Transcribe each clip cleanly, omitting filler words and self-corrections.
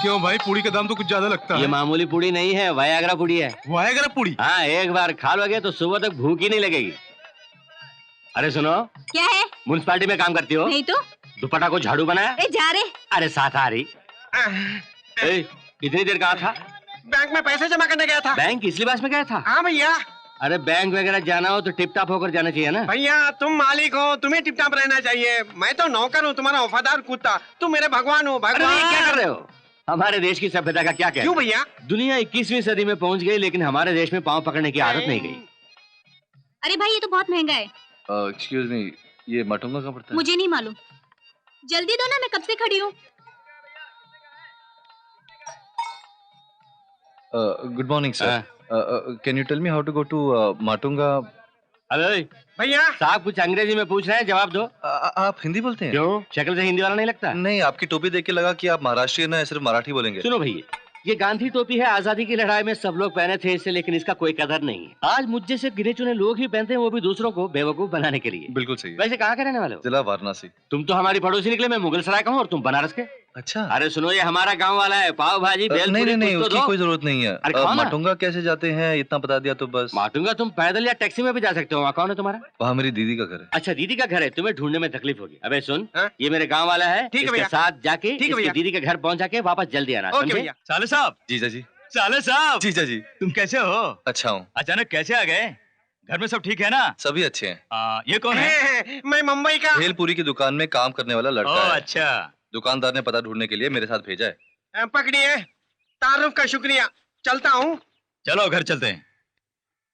क्यों भाई, पूड़ी का दाम तो कुछ ज्यादा लगता है। ये मामूली पूड़ी नहीं है, वायाग्रा पूड़ी है। वायाग्रा पूड़ी? हाँ, एक बार खा लोगे तो सुबह तक भूख ही नहीं लगेगी। अरे सुनो, क्या है? म्युनिसिपालिटी में काम करती हो? नहीं तो। दुपट्टा को झाड़ू बनाया? जा रे। अरे साथ आ रही। इतनी देर कहाँ था? बैंक में पैसे जमा करने गया था। बैंक किस लिबास में गया था? हाँ भैया। अरे बैंक वगैरह जाना हो तो टिप टॉप होकर जाना चाहिए ना। भैया तुम मालिक हो, तुम्हें टिप टॉप रहना चाहिए। मैं तो नौकर हूँ, तुम्हारा वफादार कुत्ता। तुम मेरे भगवान हो। भगवान। अरे क्या कर रहे हो? हमारे देश की सभ्यता का क्या कहना? क्यों भैया? दुनिया 21वीं सदी में पहुंच गई, लेकिन हमारे देश में पाँव पकड़ने की आदत नहीं गई। अरे भाई ये तो बहुत महंगा है। एक्सक्यूज मी, ये माटुंगा का पड़ता है? मुझे नहीं मालूम, जल्दी दो ना, मैं कब से खड़ी हूँ। Good morning sir, can you tell me how to go to Matunga? अरे भैया साहब कुछ अंग्रेजी में पूछ रहे हैं, जवाब दो। आप हिंदी बोलते हैं? क्यों, शक्ल से हिंदी वाला नहीं लगता? नहीं, आपकी टोपी देख के लगा कि आप महाराष्ट्रीयन है, सिर्फ मराठी बोलेंगे। सुनो भैया, ये गांधी टोपी है, आजादी की लड़ाई में सब लोग पहने थे इसे, लेकिन इसका कोई कदर नहीं है। आज मुझ जैसे गिने चुने लोग ही पहनते हैं, वो भी दूसरों को बेवकूफ बनाने के लिए। बिल्कुल सही है। वैसे कहाँ के रहने वाले हो? जिला वाराणसी। तुम तो हमारी पड़ोसी निकले, मैं मुगल सराय का हूँ और तुम बनारस के। अच्छा। अरे सुनो, ये हमारा गांव वाला है, पाव भाजी नहीं नहीं नहीं, उसकी कोई जरूरत नहीं है। अरे कौन है? माटुंगा कैसे जाते हैं इतना बता दिया तो बस। माटुंगा तुम पैदल या टैक्सी में भी जा सकते हो। वहाँ कौन है तुम्हारा? वहाँ मेरी दीदी का घर है। अच्छा, दीदी का घर है, तुम्हें ढूंढने में तकलीफ होगी। अबे सुन, हाँ? ये मेरे गांव वाला है, ठीक है इसके भैया। साथ जाके ठीक है इसकी भैया। दीदी के घर पहुंच जाके वापस जल्दी आना। ओके समझे? भैया। साले साहब, जीजा जी। साले साहब, जीजा जी। तुम कैसे हो? अच्छा हूँ। अचानक कैसे आ गए? घर में सब ठीक है ना? सभी अच्छे हैं। ये कौन है? मैं मुंबई का। भेलपुरी की दुकान में काम करने वाला लड़का ओह, है। अच्छा। दुकानदार ने पता ढूंढने के लिए मेरे साथ भेजा है। पकड़िए, तारुफ का शुक्रिया। चलता हूँ। चलो घर चलते हैं।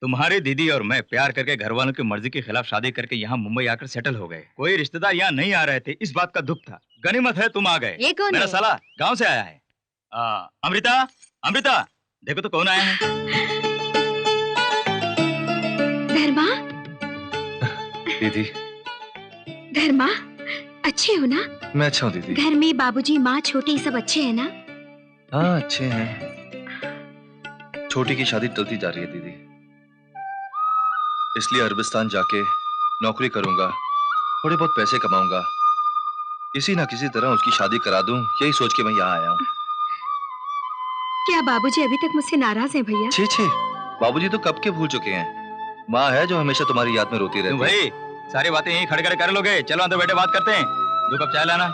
तुम्हारी दीदी और मैं प्यार करके घर वालों की मर्जी के खिलाफ शादी करके यहाँ मुंबई आकर सेटल हो गए। कोई रिश्तेदार यहाँ नहीं आ रहे थे, इस बात का दुख था। गनीमत है तुम आ गए। ये कौन मेरा है? साला गांव से आया है। अमृता, अमृता, देखो तो कौन आया है। धर्मा। दीदी। धर्मा, अच्छे हो ना? मैं अच्छा हूँ दीदी। घर में बाबूजी, माँ, छोटे सब अच्छे हैं ना? हाँ अच्छे हैं। छोटी की शादी टलती जा रही है दीदी, इसलिए अरबिस्तान जाके नौकरी करूंगा, थोड़े बहुत पैसे कमाऊंगा, किसी ना किसी तरह उसकी शादी करा दूं, यही सोच के मैं यहाँ आया हूँ। क्या बाबूजी अभी तक मुझसे नाराज हैं भैया? छी छी, बाबूजी तो कब के भूल चुके हैं। माँ है जो हमेशा तुम्हारी याद में रोती रहती है। भाई सारी बातें यहीं खड़े खड़े कर लोगे? चलो अंदर बैठे बात करते हैं। 2 कप चाय लाना।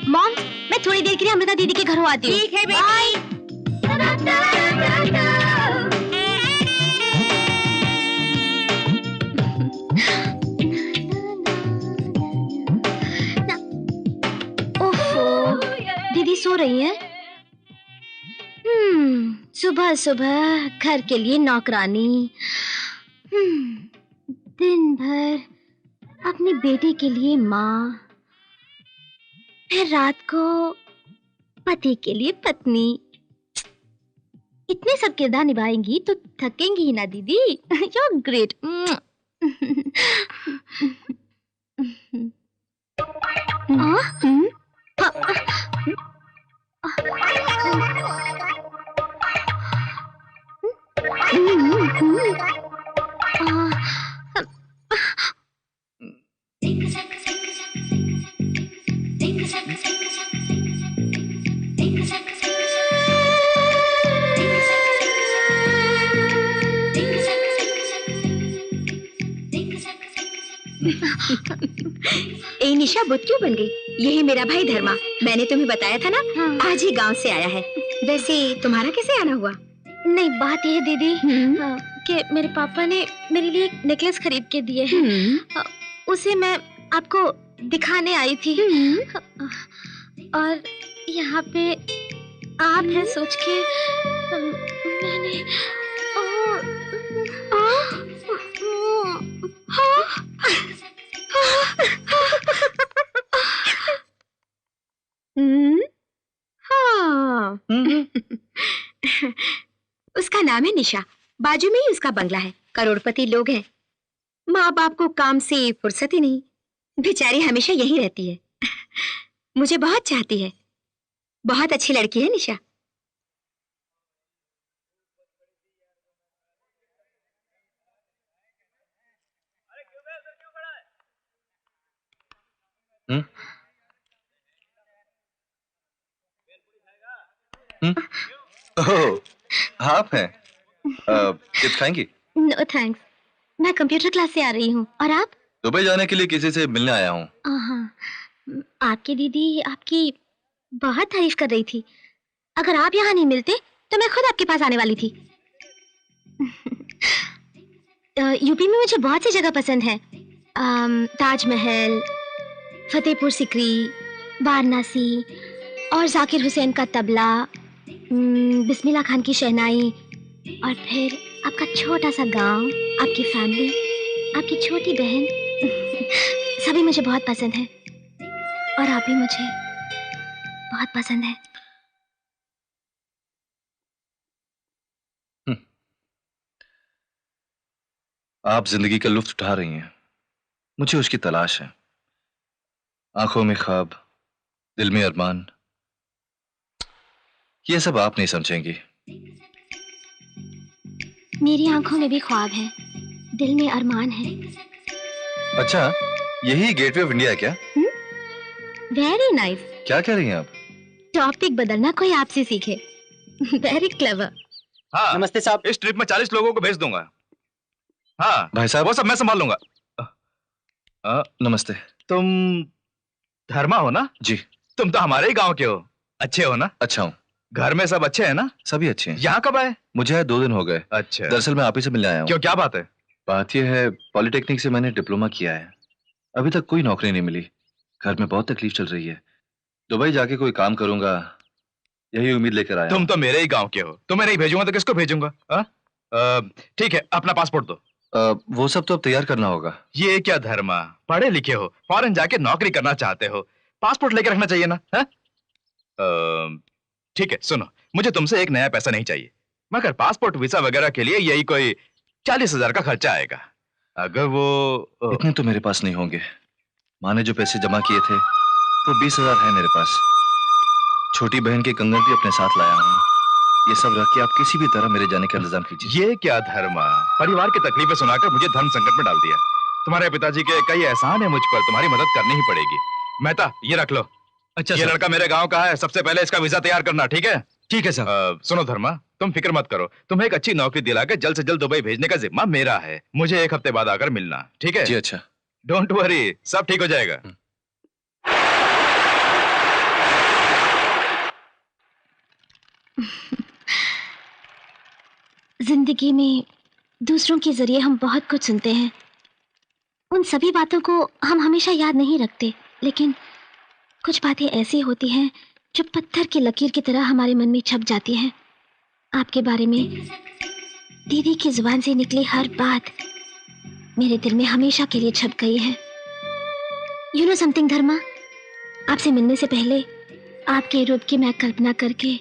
मॉम, मैं थोड़ी देर के लिए अमृता दीदी के घर आती हूँ। ठीक है बेटी। ओफो, दीदी सो रही है? सुबह सुबह घर के लिए नौकरानी, दिन भर अपनी बेटी के लिए माँ, फिर रात को पति के लिए पत्नी। इतने सब किरदार निभाएंगी तो थकेंगी ही ना दीदी। You are great. ए निशा, बुत क्यों बन गई? यही मेरा भाई धर्मा, मैंने तुम्हें बताया था ना। आज ही गांव से आया है। वैसे तुम्हारा कैसे आना हुआ? नहीं, बात यह है दीदी कि मेरे पापा ने मेरे लिए एक नेकलेस खरीद के दिए हैं। उसे मैं आपको दिखाने आई थी और यहाँ पे आप हैं सोच के मैंने नाम है निशा, बाजू में ही उसका बंगला है, करोड़पति लोग हैं। माँ बाप को काम से फुर्सत ही नहीं, बेचारी हमेशा यही रहती है। मुझे बहुत चाहती है, बहुत अच्छी लड़की है निशा। ओह, आप हैं? चिप्स खाएंगी? नो थैंक्स, मैं कंप्यूटर क्लास से आ रही हूँ। और आप? दुबई जाने के लिए किसी से मिलने आया हूँ। हाँ, आपकी दीदी आपकी बहुत तारीफ कर रही थी। अगर आप यहाँ नहीं मिलते तो मैं खुद आपके पास आने वाली थी। यूपी में मुझे बहुत सी जगह पसंद है। ताजमहल, फतेहपुर सिकरी, वाराणसी और जाकिर हुसैन का तबला, बिस्मिल्लाह खान की शहनाई, और फिर आपका छोटा सा गांव, आपकी फैमिली, आपकी छोटी बहन। सभी मुझे बहुत पसंद है और आप भी मुझे बहुत पसंद है। आप जिंदगी का लुत्फ उठा रही हैं, मुझे उसकी तलाश है। आंखों में ख्वाब, दिल में अरमान, ये सब आप नहीं समझेंगी। मेरी आंखों में भी ख्वाब है, दिल में अरमान है। अच्छा, यही गेटवे ऑफ इंडिया है क्या? Very nice. क्या कह रही हैं आप? टॉपिक बदलना कोई आपसे सीखे। Very clever. हाँ, नमस्ते साहब। इस ट्रिप में 40 लोगों को भेज दूंगा। हाँ भाई साहब, वो सब मैं संभाल लूंगा। नमस्ते। तुम धर्मा हो ना? जी। तुम तो हमारे ही गांव के हो, अच्छे हो ना? अच्छा हूँ। घर में सब अच्छे हैं ना? सभी अच्छे हैं। यहाँ कब आए? मुझे आए 2 दिन हो गए। अच्छा, दरअसल मैं आप ही से मिलने आया हूँ। क्यों, क्या बात है? बात यह है, पॉलिटेक्निक से मैंने डिप्लोमा किया है, अभी तक कोई नौकरी नहीं मिली। घर में बहुत तकलीफ चल रही है। दुबई जाके कोई काम करूंगा, यही उम्मीद लेकर आया। तुम तो मेरे ही गांव के हो, तुम्हें नहीं भेजूंगा तो किसको भेजूंगा? ठीक है, अपना पासपोर्ट दो। वो सब तो अब तैयार करना होगा। ये क्या धर्मा, पढ़े लिखे हो, फॉरेन जाके नौकरी करना चाहते हो, पासपोर्ट लेकर रखना चाहिए ना? ठीक है, सुनो, मुझे तुमसे एक नया पैसा नहीं चाहिए, मगर पासपोर्ट वीजा वगैरह के लिए यही कोई 40,000 का खर्चा आएगा। अगर वो इतने तो मेरे पास नहीं होंगे। माँ ने जो पैसे जमा किए थे वो 20,000 है मेरे पास। छोटी बहन के कंगन भी अपने साथ लाया हूँ। ये सब रख के आप किसी भी तरह मेरे जाने का इंतजाम कीजिए। ये क्या धर्मा, परिवार की तकलीफें सुनाकर मुझे धर्म संकट में डाल दिया। तुम्हारे पिताजी के कई एहसान है मुझ पर, तुम्हारी मदद करनी ही पड़ेगी। मेहता, ये रख लो। अच्छा, ये लड़का मेरे गांव का है, सबसे पहले इसका वीजा तैयार करना, ठीक है? ठीक है सर। सुनो धर्मा, तुम फिक्र मत करो, तुम्हें एक अच्छी नौकरी दिलाकर जल्द से जल्द दुबई भेजने का जिम्मा मेरा है। मुझे 1 हफ्ते बाद आकर मिलना, ठीक है? जी अच्छा। डोंट वरी, सब ठीक हो जाएगा। जिंदगी में दूसरों के जरिए हम बहुत कुछ सुनते हैं। उन सभी बातों को हम हमेशा याद नहीं रखते, लेकिन कुछ बातें ऐसी होती हैं जो पत्थर की लकीर की तरह हमारे मन में छप जाती हैं। आपके बारे में दीदी की जुबान से निकली हर बात मेरे दिल में हमेशा के लिए छप गई है। यू नो समथिंग धर्मा, आपसे मिलने से पहले आपके रूप की मैं कल्पना करके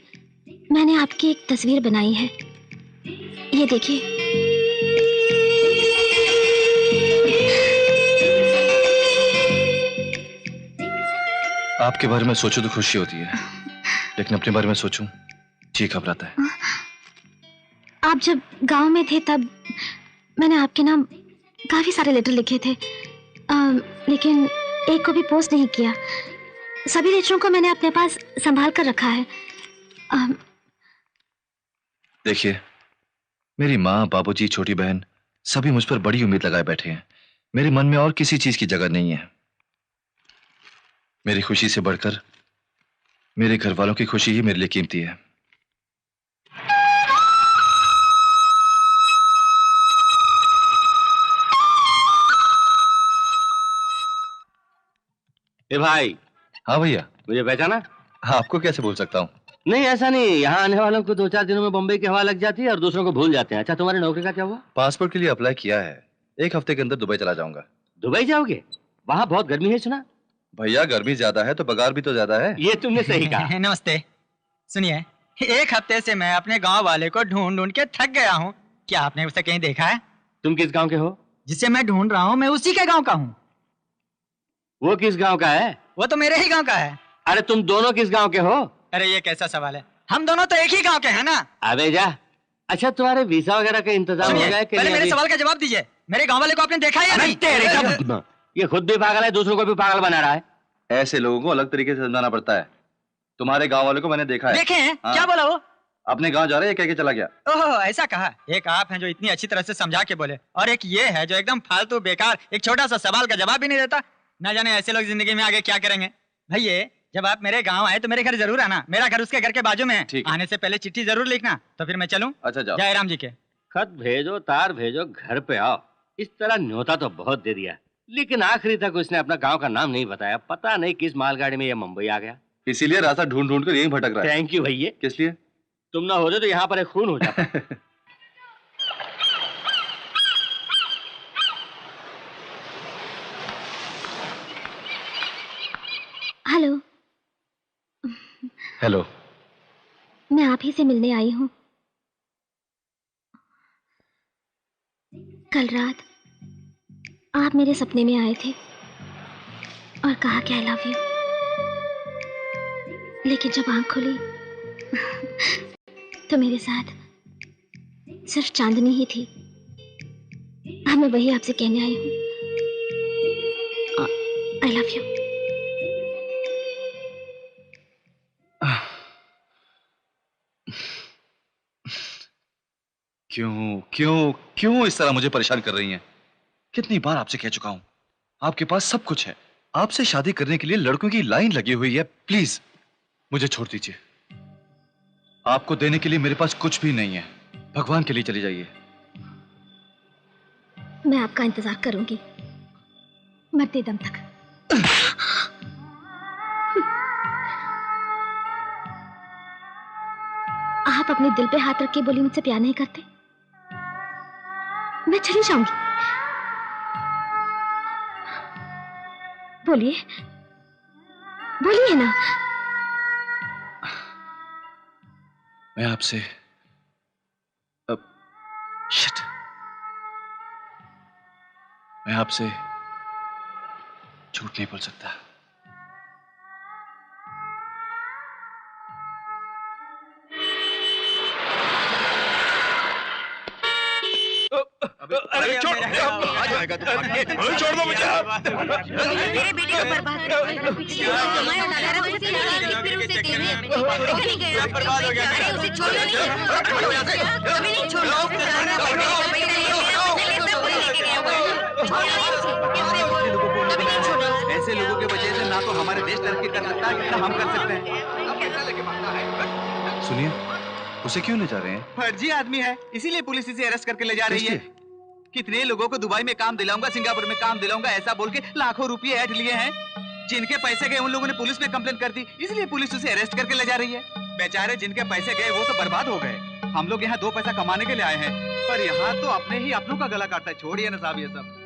मैंने आपकी एक तस्वीर बनाई है। ये देखिए। आपके बारे में सोचूं तो खुशी होती है, लेकिन अपने बारे में सोचूं जी घबराता है। आप जब गांव में थे तब मैंने आपके नाम काफी सारे लेटर लिखे थे, लेकिन एक को भी पोस्ट नहीं किया। सभी लेटरों को मैंने अपने पास संभाल कर रखा है। देखिए, मेरी माँ, बाबूजी, छोटी बहन सभी मुझ पर बड़ी उम्मीद लगाए बैठे हैं। मेरे मन में और किसी चीज की जगह नहीं है। मेरी खुशी से बढ़कर मेरे घर वालों की खुशी ही मेरे लिए कीमती है। ए भाई। हाँ भैया। मुझे पहचाना? हाँ, आपको कैसे भूल सकता हूँ? नहीं, ऐसा नहीं, यहाँ आने वालों को 2-4 दिनों में बम्बई की हवा लग जाती है और दूसरों को भूल जाते हैं। अच्छा, तुम्हारी नौकरी का क्या हुआ? पासपोर्ट के लिए अप्लाई किया है, 1 हफ्ते के अंदर दुबई चला जाऊंगा। दुबई जाओगे? वहाँ बहुत गर्मी है सुना। भैया, गर्मी ज्यादा है तो पगार भी तो ज्यादा है। ये तुमने सही कहा। नमस्ते। सुनिए, एक हफ्ते से मैं अपने गांव वाले को ढूंढ ढूंढ के थक गया हूँ। क्या आपने उसे कहीं देखा है? तुम किस गांव के हो? जिसे मैं ढूंढ रहा हूँ मैं उसी के गांव का हूँ। वो किस गांव का है? वो तो मेरे ही गांव का है। अरे तुम दोनों किस गांव के हो? अरे ये कैसा सवाल है, हम दोनों तो एक ही गांव के हैं ना। अबे जा। अच्छा तुम्हारे वीजा वगैरह का इंतजाम हो गया है कि पहले नहीं मेरे अभी? सवाल का जवाब दीजिए। मेरे गांव वाले को आपने देखा है या नहीं? तेरे का ये खुद भी पागल है, दूसरों को भी पागल बना रहा है। ऐसे लोगों को अलग तरीके से समझाना पड़ता है। तुम्हारे गांव वाले को मैंने देखा है। देखे हैं? हाँ। क्या बोला वो? अपने गांव जा रहे, कह के चला गया। ओहो ऐसा कहा। एक आप हैं जो इतनी अच्छी तरह से समझा के बोले, और एक ये है जो एकदम फालतू बेकार एक छोटा सा सवाल का जवाब भी नहीं देता। ना जाने ऐसे लोग जिंदगी में आगे क्या करेंगे। भैया जब आप मेरे गांव आए तो मेरे घर जरूर आना। मेरा घर उसके घर के बाजू में है। ठीक। आने से पहले चिट्ठी जरूर लिखना। तो फिर मैं चलूं? अच्छा जाओ। जय राम जी के। खत भेजो, तार भेजो, घर पे आओ। इस तरह न्योता तो बहुत दे दिया, लेकिन आखिरी तक उसने अपना गांव का नाम नहीं बताया। पता नहीं किस मालगाड़ी में ये मुंबई आ गया। इसीलिए रास्ता ढूंढ ढूंढ कर यहीं भटक रहा है। थैंक यू भैया। किस लिए? तुम ना होते तो यहाँ पर एक खून हो जाता। Hello, hello. मैं आप ही से मिलने आई हूँ। कल रात आप मेरे सपने में आए थे और कहा कि आई लव यू, लेकिन जब आंख खुली तो मेरे साथ सिर्फ चांदनी ही थी। अब मैं वही आपसे कहने आई हूँ, आई लव यू। क्यों क्यों क्यों इस तरह मुझे परेशान कर रही हैं? कितनी बार आपसे कह चुका हूं, आपके पास सब कुछ है। आपसे शादी करने के लिए लड़कों की लाइन लगी हुई है। प्लीज मुझे छोड़ दीजिए। आपको देने के लिए मेरे पास कुछ भी नहीं है। भगवान के लिए चली जाइए। मैं आपका इंतजार करूंगी मरते दम तक। आप अपने दिल पे हाथ रख के बोली मुझसे प्यार नहीं करते, मैं चली जाऊंगी। बोलिए बोलिए ना। मैं आपसे अब शिट मैं आपसे झूठ नहीं बोल सकता। अरे छोड़ दो मुझे। मेरे बेटे को बर्बाद कर दिया। मैं लगा रहा हूं उसे फिर उसे दे दे। नहीं गया, बर्बाद हो गया। अरे उसे छोड़ दो नहीं, कभी नहीं छोड़ो। ऐसे लोगों की वजह से ना तो हमारे देश तरक्की कर सकता है, ना हम कर सकते हैं। सुनिए, उसे क्यों ले जा रहे हैं? फर्जी आदमी है, इसीलिए पुलिस इसे अरेस्ट करके ले जा रही है। कितने लोगों को दुबई में काम दिलाऊंगा, सिंगापुर में काम दिलाऊंगा, ऐसा बोल के लाखों रुपए ऐंठ लिए हैं। जिनके पैसे गए उन लोगों ने पुलिस में कंप्लेंट कर दी, इसलिए पुलिस उसे अरेस्ट करके ले जा रही है। बेचारे जिनके पैसे गए वो तो बर्बाद हो गए। हम लोग यहाँ 2 पैसा कमाने के लिए आए हैं, पर यहाँ तो अपने ही अपनों का गला काटता है। छोड़िए ना साहब ये सब।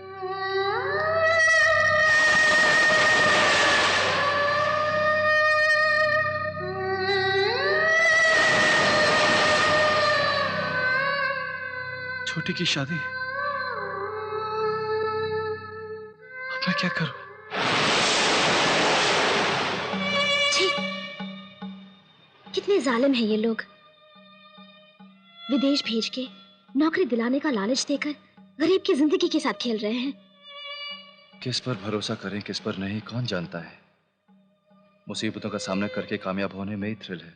छोटी की शादी, अब मैं क्या करूं? छी, कितने जालिम हैं ये लोग। विदेश भेज के नौकरी दिलाने का लालच देकर गरीब की जिंदगी के साथ खेल रहे हैं। किस पर भरोसा करें, किस पर नहीं, कौन जानता है। मुसीबतों का सामना करके कामयाब होने में ही थ्रिल है।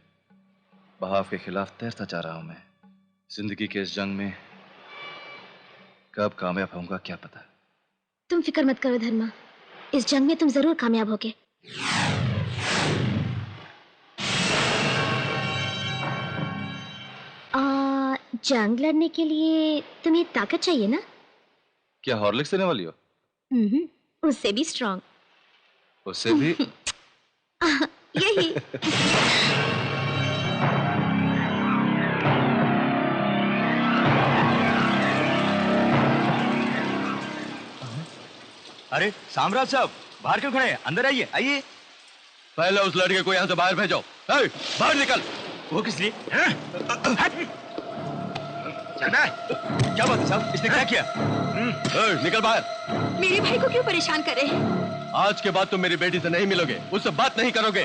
बहाव के खिलाफ तैरता जा रहा हूं मैं। जिंदगी के इस जंग में कब कामयाब होऊंगा क्या पता। तुम फिक्र मत करो धर्मा, इस जंग में तुम जरूर कामयाब होगे। जंग लड़ने के लिए तुम्हें ताकत चाहिए ना? क्या हॉर्लिक्स देने वाली हो? उससे भी स्ट्रांग। उससे भी यही। अरे सामराज साहब, बाहर क्यों खड़े हैं? अंदर आइए, आइए। पहले उस लड़के को यहाँ से बाहर भेजो। बाहर निकल। वो किस लिए? चलना है? क्या बात है साहब? इसने क्या किया? निकल बाहर। मेरे भाई को क्यों परेशान कर रहे हैं? आज के बाद तुम मेरी बेटी से नहीं मिलोगे, उससे बात नहीं करोगे,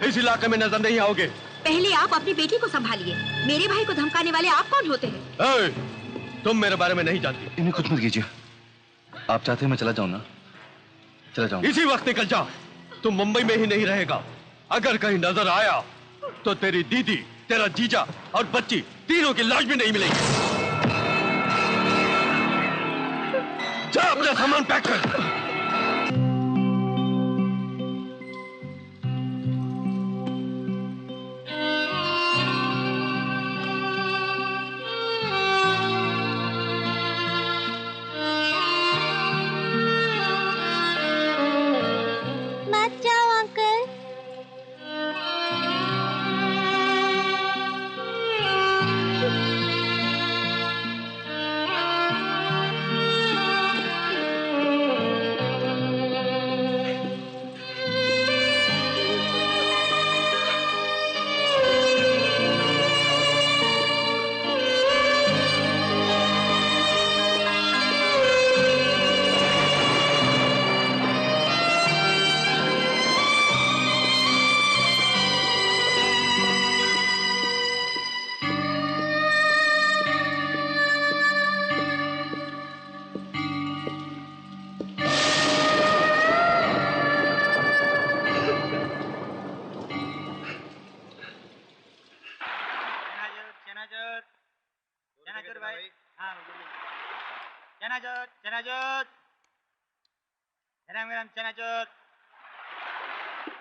इस इलाके में नजर नहीं आओगे। पहले आप अपनी बेटी को संभालिए। मेरे भाई को धमकाने वाले आप कौन होते हैं? तुम मेरे बारे में नहीं जानती। इन्हें कुछ मत कीजिए। आप चाहते हैं मैं चला जाऊं ना? चला जाऊं। इसी वक्त निकल जा। तुम मुंबई में ही नहीं रहेगा। अगर कहीं नजर आया तो तेरी दीदी, तेरा जीजा और बच्ची तीनों की लाश भी नहीं मिलेगी। जा अपना सामान पैक कर। मत जाओ अंकल।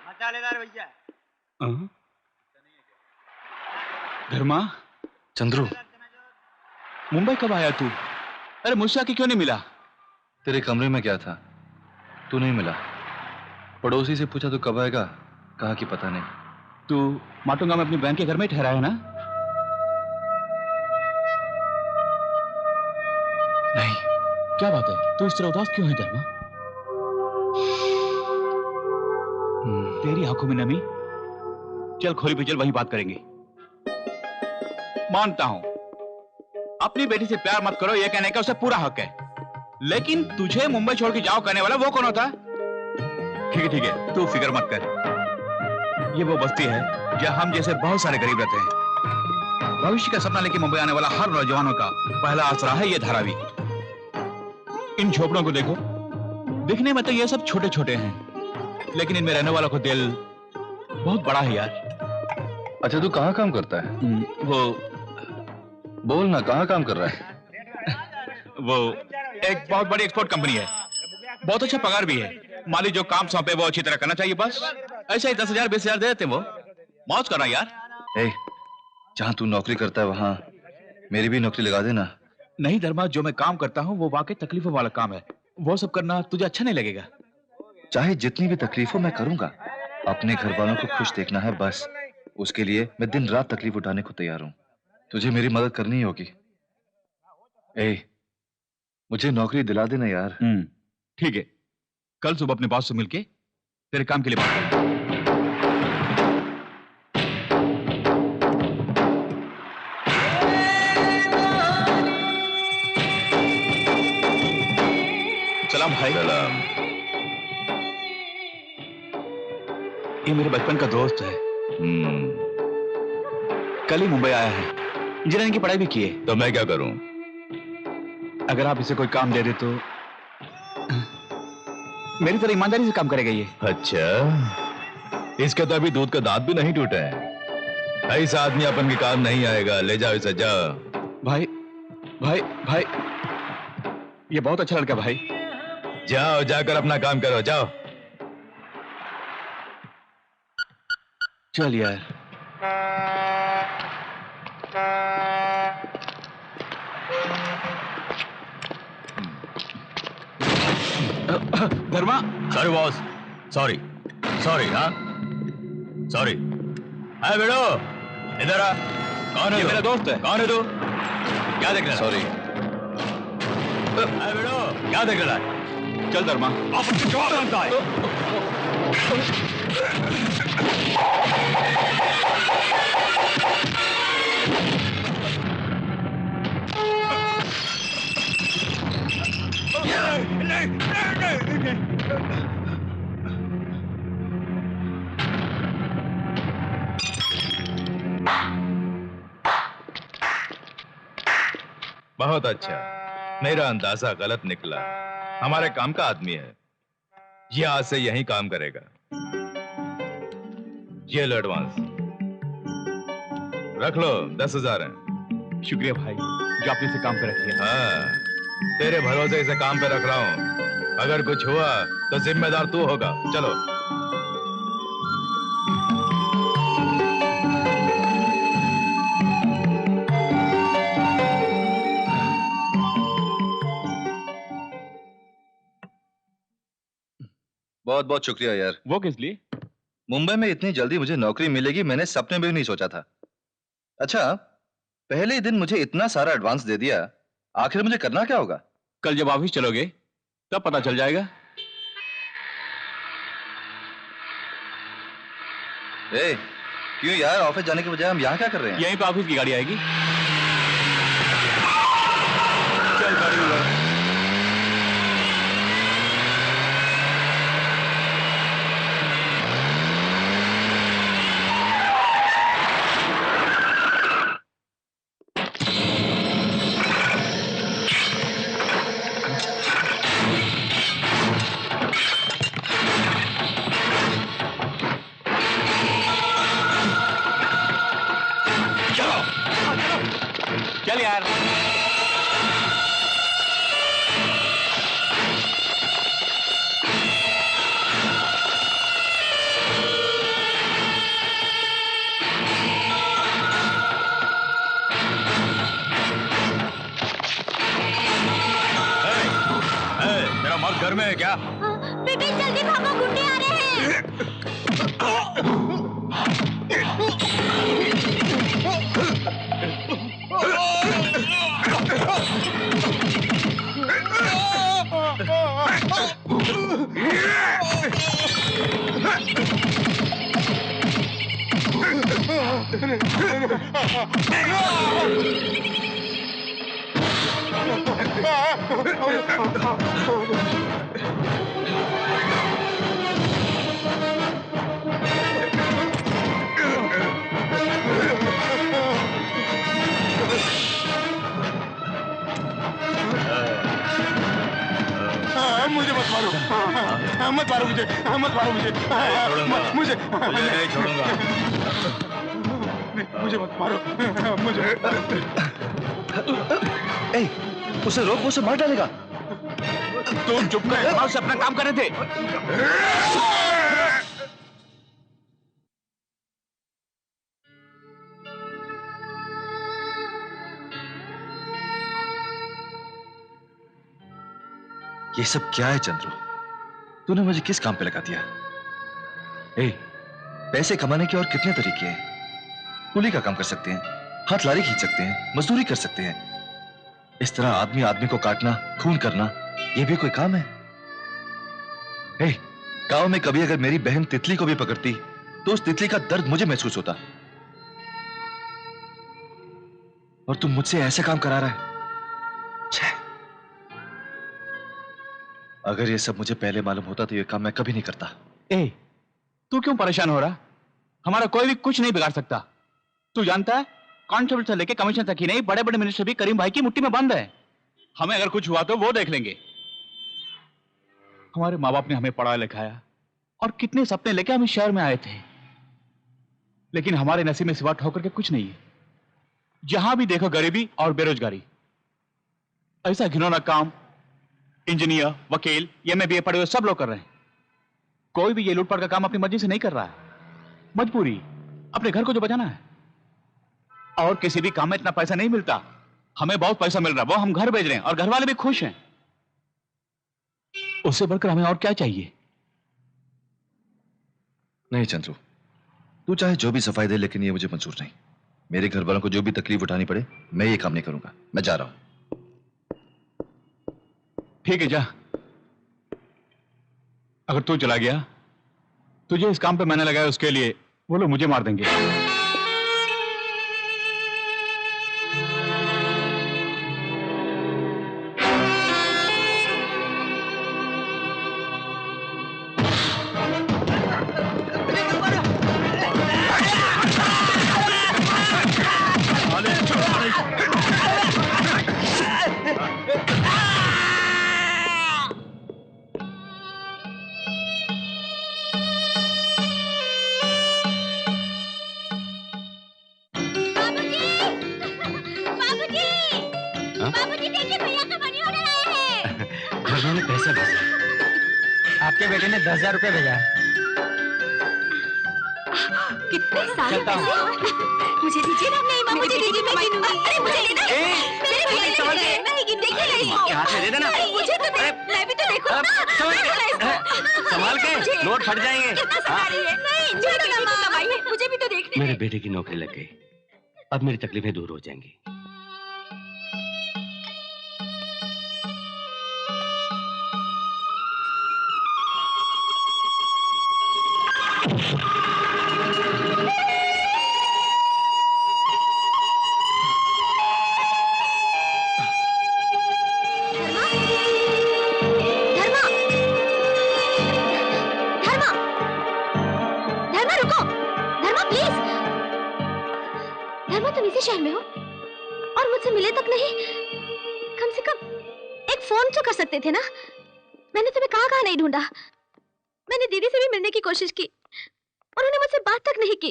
मसालेदार भैया। धर्मा, चंद्रू, मुंबई कब आया तू? अरे मुझसे आके क्यों नहीं मिला? तेरे कमरे में क्या था? तू नहीं मिला। पड़ोसी से पूछा तो कब आएगा, कहा कि पता नहीं। तू माटुंगा में अपनी बहन के घर में ठहरा है ना? नहीं। क्या बात है? तू इस तरह उदास क्यों है धर्मा? तेरी आंखों में नमी। चल खोली पे चल, वहीं बात करेंगे। मानता हूं अपनी बेटी से प्यार मत करो ये कहने का उसे पूरा हक है, लेकिन तुझे मुंबई छोड़ के जाओ कहने वाला वो कौन होता? ठीक है, तू फिक्र मत कर। ये वो बस्ती है जहां हम जैसे बहुत सारे गरीब रहते हैं। भविष्य का सपना लेके मुंबई आने वाला हर नौजवानों का पहला आसरा है ये धारावी। इन झोपड़ों को देखो, दिखने में तो ये सब छोटे छोटे हैं, लेकिन इनमें रहने वालों का दिल बहुत बड़ा है यार। अच्छा, तू कहाँ काम करता है? वो बोल ना, कहाँ काम कर रहा है? वो एक बहुत बड़ी एक्सपोर्ट कंपनी है, बहुत अच्छा पगार भी है। मालिक जो काम सौंपे वो अच्छी तरह करना चाहिए, बस ऐसा ही 10,000 20,000 दे देते वो। मौज करना यार। जहाँ तू नौकरी करता है वहाँ मेरी भी नौकरी लगा देना। नहीं धर्मा, जो मैं काम करता हूँ वो वाकई तकलीफों वाला काम है, वो सब करना तुझे अच्छा नहीं लगेगा। चाहे जितनी भी तकलीफ हो मैं करूंगा। अपने घर वालों को खुश देखना है बस। उसके लिए मैं दिन रात तकलीफ उठाने को तैयार हूँ। तुझे मेरी मदद करनी ही होगी। मुझे नौकरी दिला देना यार। ठीक है, कल सुबह अपने बॉस से मिलके तेरे काम के लिए बात करेंगे। सलाम भाई। सलाम। ये मेरे बचपन का दोस्त है, कल ही मुंबई आया है, इंजीनियरिंग की पढ़ाई भी की है। तो मैं क्या करूं? अगर आप इसे कोई काम दे दे तो मेरी तरह ईमानदारी से काम करेगा ये। अच्छा, इसके तो अभी दूध का दांत भी नहीं टूटा है। ऐसा आदमी अपन के काम नहीं आएगा। ले जाओ इसे, जाओ। भाई भाई भाई, ये बहुत अच्छा लड़का भाई। जाओ, जाकर अपना काम करो, जाओ। चल यार। Dharma. Sorry boss, sorry sorry. हाँ सॉरी। है बेड़ो, इधर आ। कौन है? मेरा दोस्त है। कौन है तू? क्या देख रहा है? सॉरी। है बेड़ो, क्या देख रहा है? चल धर्मा। आप क्या जानता है? बहुत अच्छा, मेरा अंदाजा गलत निकला। हमारे काम का आदमी है, ये आज से यहीं काम करेगा। ये लो एडवांस, रख लो, 10,000 है। शुक्रिया भाई, जो आपने इसे काम पे रख लिया। हाँ, तेरे भरोसे इसे काम पे रख रहा हूं। अगर कुछ हुआ तो जिम्मेदार तू होगा। चलो। बहुत बहुत शुक्रिया यार। वो किस लिए? मुंबई में इतनी जल्दी मुझे नौकरी मिलेगी मैंने सपने में भी नहीं सोचा था। अच्छा, पहले ही दिन मुझे इतना सारा एडवांस दे दिया, आखिर मुझे करना क्या होगा? कल जब ऑफिस चलोगे तब पता चल जाएगा। ए, क्यों यार, ऑफिस जाने के बजाय हम यहाँ क्या कर रहे हैं? यहीं पे ऑफिस की गाड़ी आएगी। चल गाड़ी में। चल यार। मेरा मर्द घर में है क्या? बेटे जल्दी भागो, गुंडे आ रहे हैं। मुझे मत मारो, मत मारो मुझे, मत मारो मुझे, मुझे नहीं छोड़ूंगा। मुझे मत मारो, मुझे। ए, उसे रोक, वो उसे मार डालेगा। तुम चुप कर, और से अपना काम कर रहे थे। ये सब क्या है चंद्रू? तूने मुझे किस काम पे लगा दिया? ए, पैसे कमाने के और कितने तरीके हैं। कुली का काम कर सकते हैं, हाथ लारी खींच सकते हैं, मजदूरी कर सकते हैं। इस तरह आदमी आदमी को काटना, खून करना, ये भी कोई काम है? ए, गांव में कभी अगर मेरी बहन तितली को भी पकड़ती तो उस तितली का दर्द मुझे महसूस होता, और तुम मुझसे ऐसे काम करा रहा है। छे। अगर ये सब मुझे पहले मालूम होता तो ये काम मैं कभी नहीं करता। ए, तू क्यों परेशान हो रहा? हमारा कोई भी कुछ नहीं बिगाड़ सकता। तू जानता है, कांस्टेबल से लेके कमिश्नर तक ही नहीं, बड़े बड़े मिनिस्टर भी करीम भाई की मुट्ठी में बंद है। हमें अगर कुछ हुआ तो वो देख लेंगे। हमारे माँ बाप ने हमें पढ़ाया लिखाया और कितने सपने लेके हम इस शहर में आए थे, लेकिन हमारे नसीब में सिवा ठोकर के कुछ नहीं है। जहां भी देखो गरीबी और बेरोजगारी। ऐसा घिनौना काम इंजीनियर, वकील, MA BA पढ़े हुए सब लोग कर रहे हैं। कोई भी ये लूटपाट का काम अपनी मर्जी से नहीं कर रहा है। मजबूरी, अपने घर को जो बचाना है। और किसी भी काम में इतना पैसा नहीं मिलता। हमें बहुत पैसा मिल रहा है, वो हम घर भेज रहे हैं और घर वाले भी खुश हैं। उससे बढ़कर हमें और क्या चाहिए? नहीं चंद्रू, तू चाहे जो भी सफाई दे, लेकिन ये मुझे मंजूर नहीं। मेरे घर वालों को जो भी तकलीफ उठानी पड़े, मैं ये काम नहीं करूंगा। मैं जा रहा हूं। ठीक है, जा। अगर तू चला गया तुझे इस काम पे मैंने लगाया उसके लिए वो लोग मुझे मार देंगे। बाबूजी देखिए भैया का मनी ऑर्डर आया है। धर्मा ने पैसा भेजा। आपके बेटे ने 10,000 रुपए भेजा है। कितने सारे पैसे? मुझे दीजिए ना। नहीं माँ मुझे दीजिए, मैं गिनूंगी। अरे मुझे लेना है। मेरे भैया ने दिया है, मैं ही गिनूंगी। देखिए ना इसको। हाथ में दे देना। मुझे तो दे, मैं भी तो देखूं ना। देखिए ना इसको। संभाल के, नोट फट जाएंगे। कितना सवारी है? नहीं छोड़ो ना माँ, मुझे भी तो देखने। मेरे बेटे की नौकरी लग गई, अब मेरी तकलीफें दूर हो जाएंगी। शहर में हो और मुझसे मिले तक नहीं, कम से कम एक फोन तो कर सकते थे ना। मैंने तुम्हें कहाँ नहीं ढूंढा। मैंने दीदी से भी मिलने की कोशिश की, उन्होंने मुझसे बात तक नहीं की।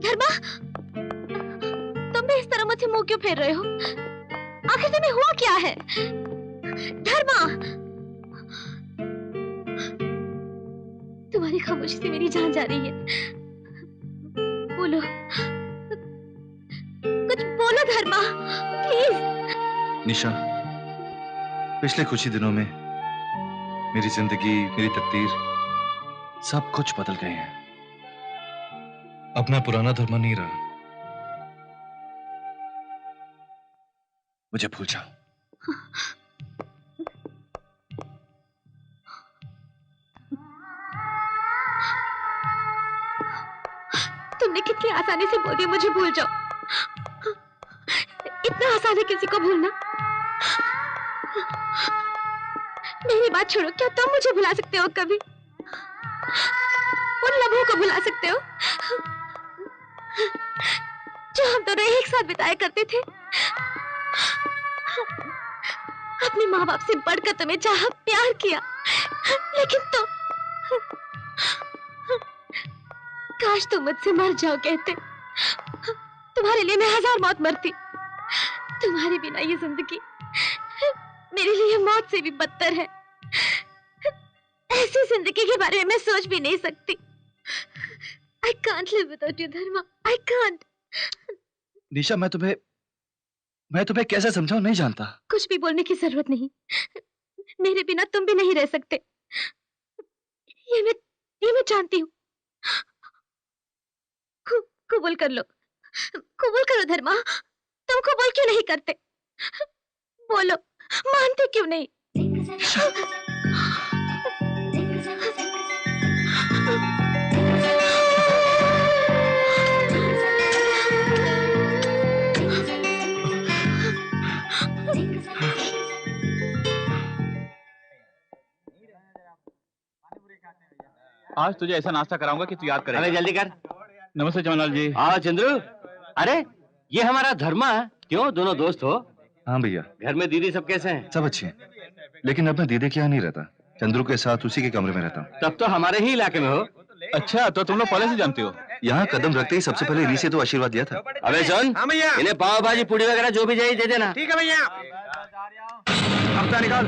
धर्मा, तुम भी इस तरह मुझसे मुंह क्यों फेर रहे हो? आखिर तुम्हें हुआ क्या है? धर्मा, तुम्हारी खामोशी से मेरी जान जा रही है। बोलो, कुछ बोलो धर्मा, प्लीज। निशा, पिछले कुछ ही दिनों में मेरी जिंदगी, मेरी तकदीर सब कुछ बदल गए हैं। अब मैं पुराना धर्मा नहीं रहा। मुझे भूल जाओ। तुमने कितनी आसानी से बोल दिया मुझे भूल जाओ। इतना आसान है किसी को भूलना? मेरी बात छोड़ो, क्या तुम मुझे भुला सकते हो कभी? उन लम्हों को भुला सकते हो जो हम दोनों एक साथ बिताया करते थे? अपने माँ बाप से बढ़कर तुम्हें चाहा, प्यार किया, लेकिन तुम, काश तुम मुझसे मर जाओ कहते। तुम्हारे लिए मैं 1000 मौत मरती। तुम्हारे बिना ये जिंदगी मेरे लिए मौत से भी बदतर है। ऐसी जिंदगी के बारे में मैं सोच भी नहीं सकती। I can't live without you, Dharma. I can't। निशा, मैं तुम्हें कैसे समझाऊं, नहीं जानता। कुछ भी बोलने की जरूरत नहीं। मेरे बिना तुम भी नहीं रह सकते, ये मैं जानती हूँ। कबूल कर लो, कबूल करो धर्मा। तुम कबूल क्यों नहीं करते? बोलो, मानते क्यों नहीं? आज तुझे ऐसा नाश्ता कराऊंगा कि तू याद करेगा। अरे जल्दी कर। नमस्ते जमनालाल जी। हाँ चंद्रू, अरे ये हमारा धर्मा है। क्यों, दोनों दोस्त हो? हाँ भैया। घर में दीदी सब कैसे हैं? सब अच्छे हैं, लेकिन अब मैं दीदी के यहाँ नहीं रहता, चंद्रू के साथ उसी के कमरे में रहता हूँ। तब तो हमारे ही इलाके में हो। अच्छा, तो तुम लोग पहले से जानते हो? यहाँ कदम रखते ही सबसे पहले री से तो आशीर्वाद दिया था। अबे सुन, हाँ भैया। इन्हें पाव भाजी पूड़ी वगैरह जो भी चाहिए दे देना। ठीक है भैया। हफ्ता निकाल।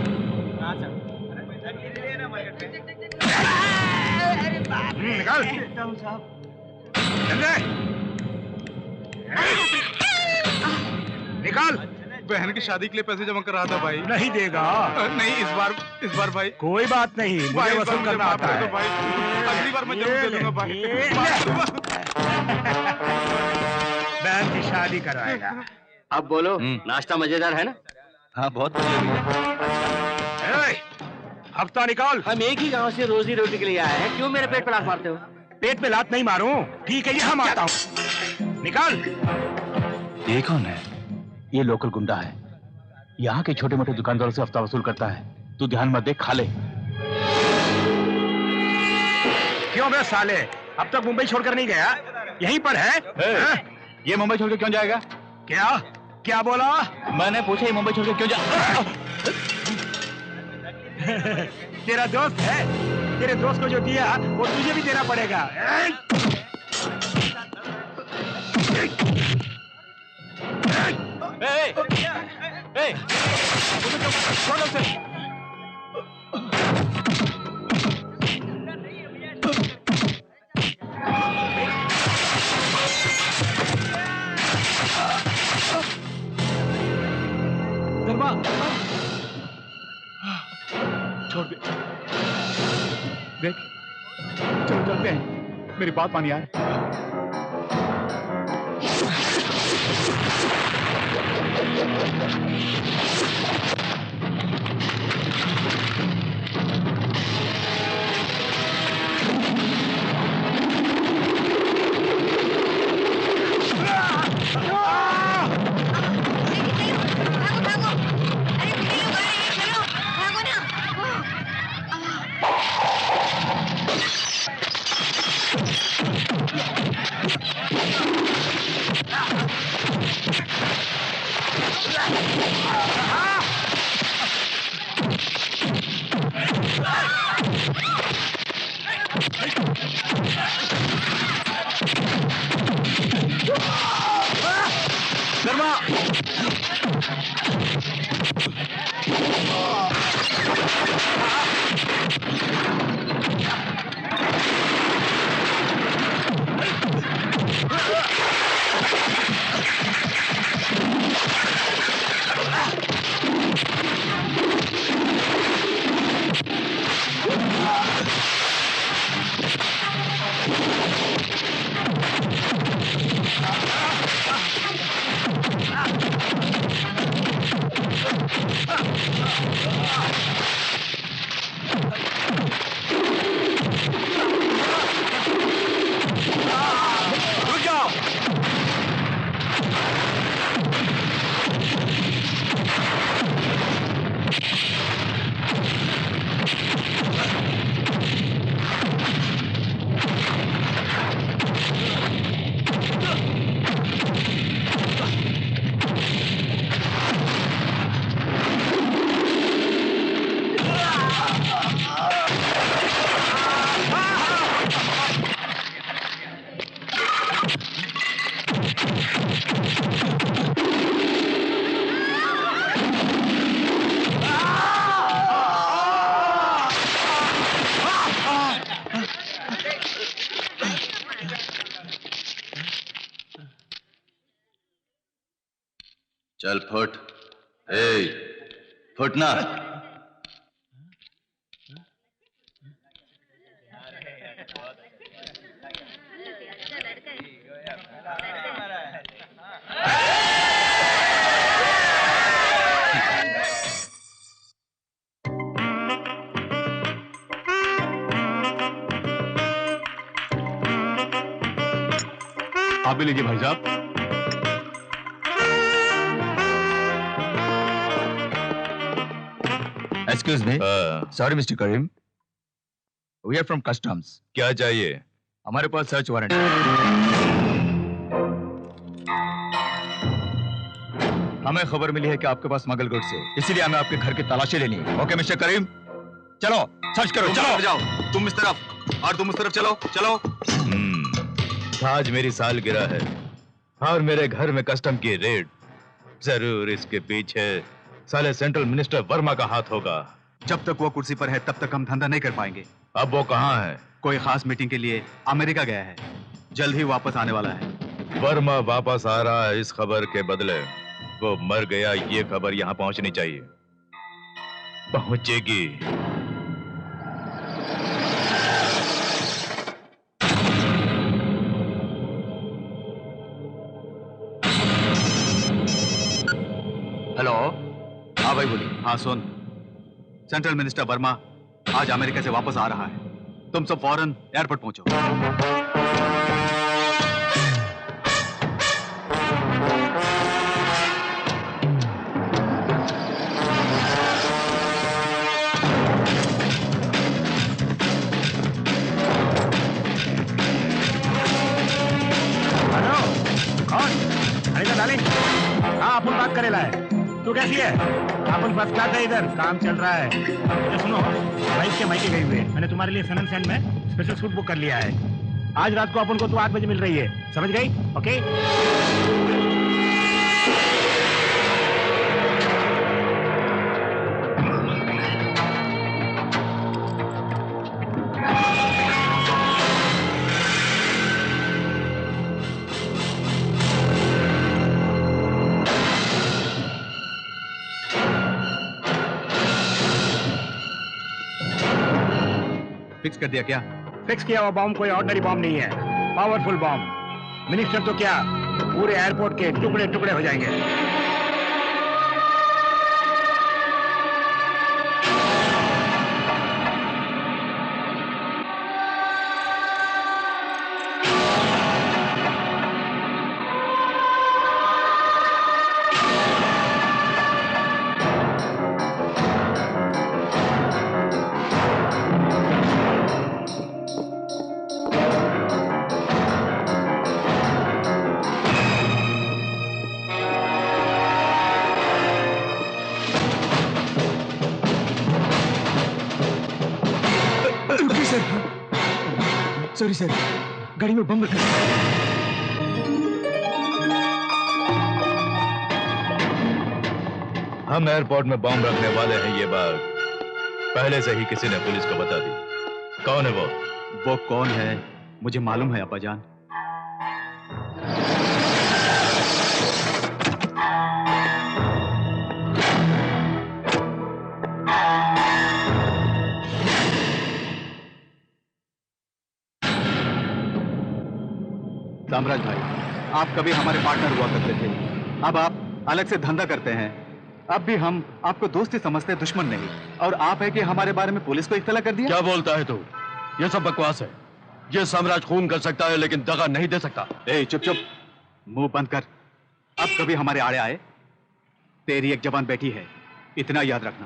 निकाल। निकाल। बहन की शादी के लिए पैसे जमा कर रहा था भाई। नहीं देगा। नहीं, इस बार भाई। कोई बात नहीं, मुझे वसूल करना आता है। भाई, अगली बार मैं जरूर दे दूंगा भाई। बहन की शादी कराएगा। अब बोलो, नाश्ता मजेदार है ना? हाँ बहुत। अब तो निकाल। हम एक ही गांव से रोजी रोटी के लिए आए हैं, क्यों मेरे पेट पे लात मारते हो? पेट पे लात नहीं मारूं, ठीक है यहाँ मारता हूँ। निकाल। ये कौन है? ये लोकल गुंडा है, यहाँ के छोटे मोटे दुकानदारों से हफ्ता वसूल करता है। तू ध्यान मत दे, खा ले। क्यों बे साले, अब तक मुंबई छोड़कर नहीं गया? यहीं पर है? ये मुंबई छोड़ के क्यों जाएगा? क्या क्या बोला? मैंने पूछा ये मुंबई छोड़ के क्यों जा। तेरा दोस्त है, तेरे दोस्त को जो दिया वो तुझे भी देना पड़ेगा। छोड़ो उसे। छोड़ दे, देख, चलो चलते हैं, मेरी बात मान यार। चल फुट, फुटना। आप भी लीजिए भाई साहब। Excuse me. Sorry, Mr. Karim. We are from customs. क्या चाहिए? हमारे पास सर्च वारंट है। हमें खबर मिली है कि आपके पास स्मगल गुड्स है, इसीलिए हमें आपके घर की तलाशी लेनी है। ओके मिस्टर करीम, चलो सर्च करो। चलो जाओ, तुम इस तरफ और तुम उस तरफ, चलो चलो। आज मेरी सालगिरह है और मेरे घर में कस्टम की रेड, जरूर इसके पीछे साले सेंट्रल मिनिस्टर वर्मा का हाथ होगा। जब तक वो कुर्सी पर है तब तक हम धंधा नहीं कर पाएंगे। अब वो कहाँ है? कोई खास मीटिंग के लिए अमेरिका गया है, जल्द ही वापस आने वाला है। वर्मा वापस आ रहा है, इस खबर के बदले वो मर गया, ये खबर यहाँ पहुंचनी चाहिए। पहुंचेगी। हेलो। हाँ भाई बोलिए। हाँ सुन, सेंट्रल मिनिस्टर वर्मा आज अमेरिका से वापस आ रहा है। तुम सब फौरन एयरपोर्ट पहुंचो। हाँ अपन बात करेला है। तू कैसी है? अपन फर्स्ट क्लास है, इधर काम चल रहा है। तो सुनो, वाइफ के मायके गई हुई है। मैंने तुम्हारे लिए सनन सैंड में स्पेशल सूट बुक कर लिया है। आज रात को अपन को तू 8 बजे मिल रही है, समझ गई? ओके? फिक्स कर दिया क्या? फिक्स किया हुआ बॉम्ब कोई ऑर्डिनरी बॉम्ब नहीं है, पावरफुल बॉम्ब। मिनिस्टर तो क्या, पूरे एयरपोर्ट के टुकड़े टुकड़े हो जाएंगे। सॉरी सर, गाड़ी में बम रखा है। हम एयरपोर्ट में बम रखने वाले हैं, ये बात पहले से ही किसी ने पुलिस को बता दी। कौन है वो? वो कौन है मुझे मालूम है अब्बाजान। साम्राज भाई, आप कभी हमारे पार्टनर हुआ करते थे, अब आप अलग से धंधा करते हैं। अब भी हम आपको दोस्ती समझते, दुश्मन नहीं। और आप है कि हमारे बारे में पुलिस को इत्तला कर दिया। क्या बोलता है तू? ये सब बकवास है। ये साम्राज खून कर सकता है लेकिन दगा नहीं दे सकता। ए चुप चुप, मुंह बंद कर। अब कभी हमारे आड़े आए, तेरी एक जवान बेटी है, इतना याद रखना।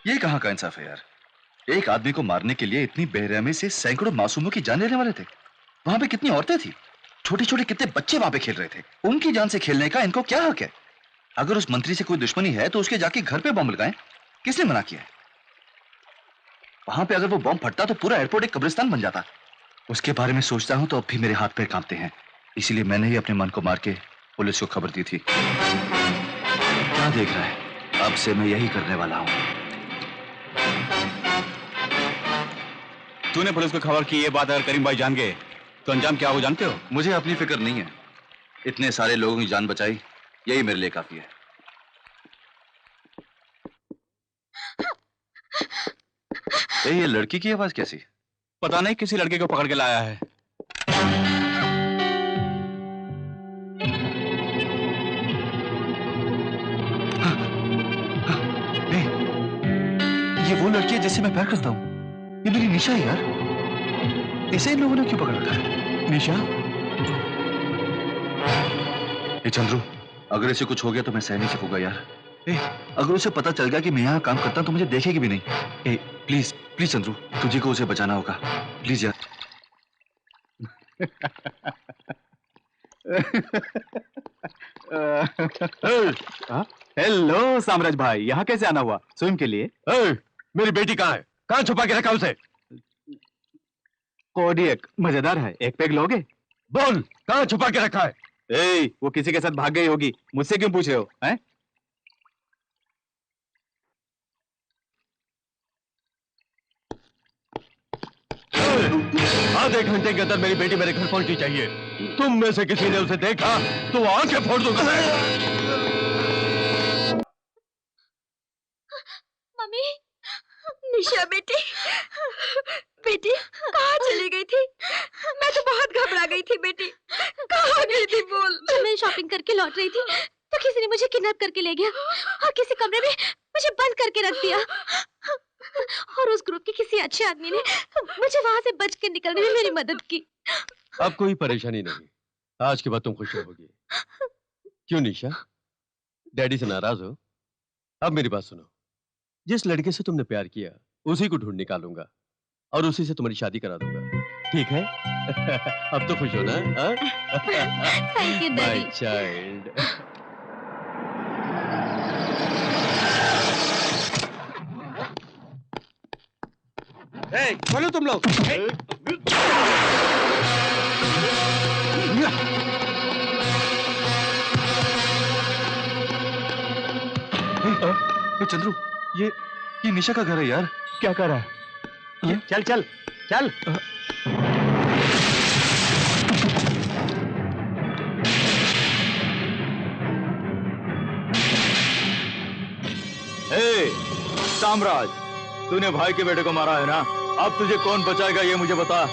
ये कहां का इंसाफ है यार? एक आदमी को मारने के लिए इतनी बेरहमी से सैकड़ों मासूमों की जान लेने वाले थे। वहां पे कितनी औरतें थी, छोटे छोटे कितने बच्चे वहां पे खेल रहे थे। उनकी जान से खेलने का इनको क्या हक है? अगर उस मंत्री से कोई दुश्मनी है तो उसके जाके घर पे बम लगाएं। किसने मना किया है? वहां पे अगर वो बम फटता तो पूरा एयरपोर्ट एक कब्रिस्तान बन जाता। उसके बारे में सोचता हूं तो अब भी मेरे हाथ पैर कांपते हैं। इसीलिए मैंने ही अपने मन को मार के पुलिस को खबर दी थी। क्या देख रहा है? अब से मैं यही करने वाला हूं। तूने पुलिस को खबर की ये बात अगर करीम भाई जान गए तो अंजाम क्या हो जानते हो? मुझे अपनी फिक्र नहीं है। इतने सारे लोगों की जान बचाई, यही मेरे लिए काफी है। ये लड़की की आवाज कैसी? पता नहीं, किसी लड़के को पकड़ के लाया है। ये वो लड़की है जिससे मैं प्यार करता हूँ। ये मेरी निशा है यार। इसे इन लोगों ने क्यों पकड़ रखा है? निशा? चंद्रू, अगर इसे कुछ हो गया तो मैं सह नहीं सकूंगा यार। अगर उसे पता चल गया कि मैं यहाँ काम करता हूँ तो मुझे देखेगी भी नहीं। प्लीज प्लीज चंद्रू, तुझे को उसे बचाना होगा, प्लीज यार। हेलो साम्राज भाई, यहाँ कैसे आना हुआ? स्विम के लिए? मेरी बेटी कहाँ है? कहाँ छुपा के रखा उसे? कोडियक मजेदार है, एक पेग लोगे? बोल, कहाँ छुपा के रखा है? वो किसी के साथ भाग गई होगी, मुझसे क्यों पूछ रहे हो? हैं? आधे घंटे के अंदर मेरी बेटी मेरे घर पहुंचनी चाहिए। तुम में से किसी ने उसे देखा तो आंखें फोड़ दूंगा। मम्मी, निशा बेटी, बेटी कहाँ चली गई थी? मैं तो बहुत घबरा गई थी बेटी। कहाँ गई थी बोल? जब मैं शॉपिंग करके लौट रही थी तो किसी ने मुझे किडनैप करके ले गया और किसी कमरे में मुझे बंद करके रख दिया। और उस ग्रुप के किसी अच्छे आदमी ने मुझे वहां से बच के निकलने में मेरी मदद की। अब कोई परेशानी नहीं, आज के बाद तुम खुश रहोगी। क्यों निशा, डैडी से नाराज हो? अब मेरी बात सुनो, जिस लड़के से तुमने प्यार किया उसी को ढूंढ निकालूंगा और उसी से तुम्हारी शादी करा दूंगा, ठीक है? अब तो खुश हो ना? Thank you daddy. My child. बोलो तुम लोग। चंद्रू, ये निशा का घर है यार। क्या कर रहा है? चल चल चल। साम्राज, तूने भाई के बेटे को मारा है ना? अब तुझे कौन बचाएगा ये मुझे बता।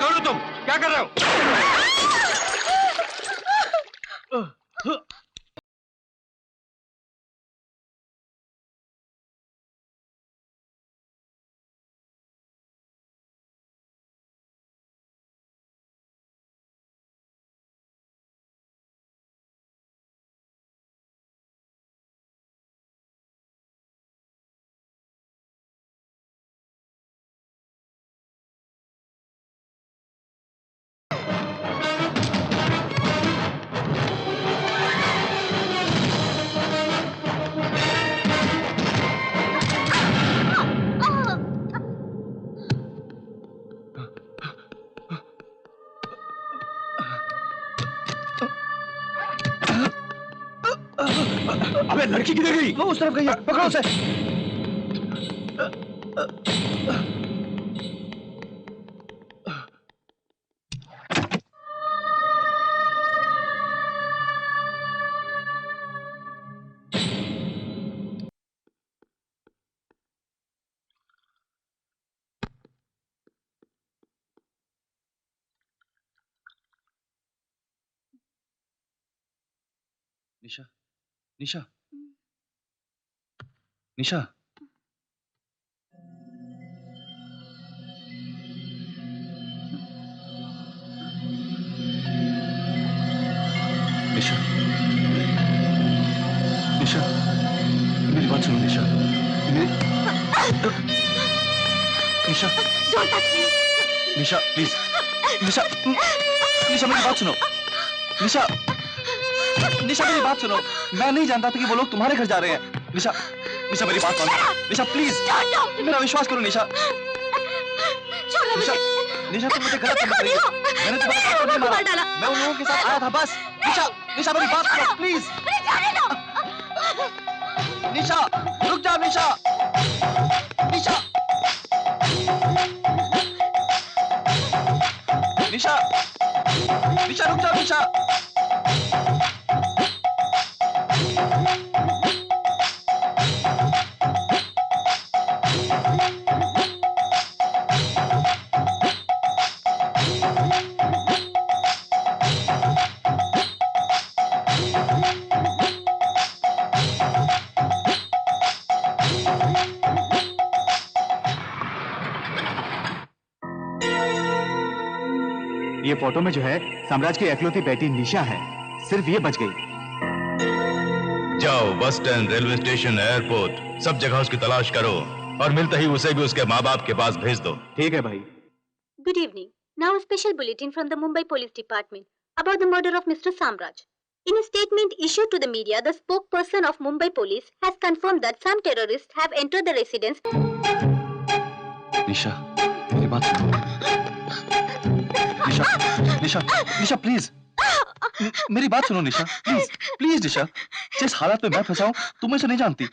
कौन हो तुम? क्या कर रहे हो? अबे लड़की किधर गई? वो उस तरफ गई है, पकड़ो उसे। निशा, निशा, निशा, निशा, निशा, मेरी बात सुनो निशा, निशा, निशा प्लीज, निशा, निशा मेरी बात सुनो, निशा, निशा मेरी बात सुनो। मैं नहीं जानता था कि वो लोग तुम्हारे घर जा रहे हैं। निशा, निशा मेरी बात सुनो। निशा प्लीज, मेरा विश्वास करो निशा। निशा, निशा तुम मुझे गलत समझ रही हो। मैंने तुम्हारे पापा को नहीं मारा, मैं उन लोगों के साथ आया था बस। निशा, निशा मेरी बात सुनो प्लीज। निशा रुक जाओ निशा, निशा, निशा, निशा रुक जाओ निशा। ये फोटो में जो है साम्राज की इकलौती बेटी निशा है, सिर्फ ये बच गई। जाओ bus stand, railway station, airport, सब जगह उसकी तलाश करो और मिलते ही उसे भी उसके माँ बाप के पास भेज दो। ठीक है भाई। Good evening. Now a special bulletin from the Mumbai Police Department about the murder of Mr. Samraj. In a statement issued to the media, the spokesperson of Mumbai Police has confirmed that some terrorists have entered the residence. निशा, मेरी बात सुनो। निशा, निशा, निशा please, मेरी बात सुनो निशा, please, please निशा। जिस हालात में मैं फंसा हूँ तुम इसे नहीं जानती।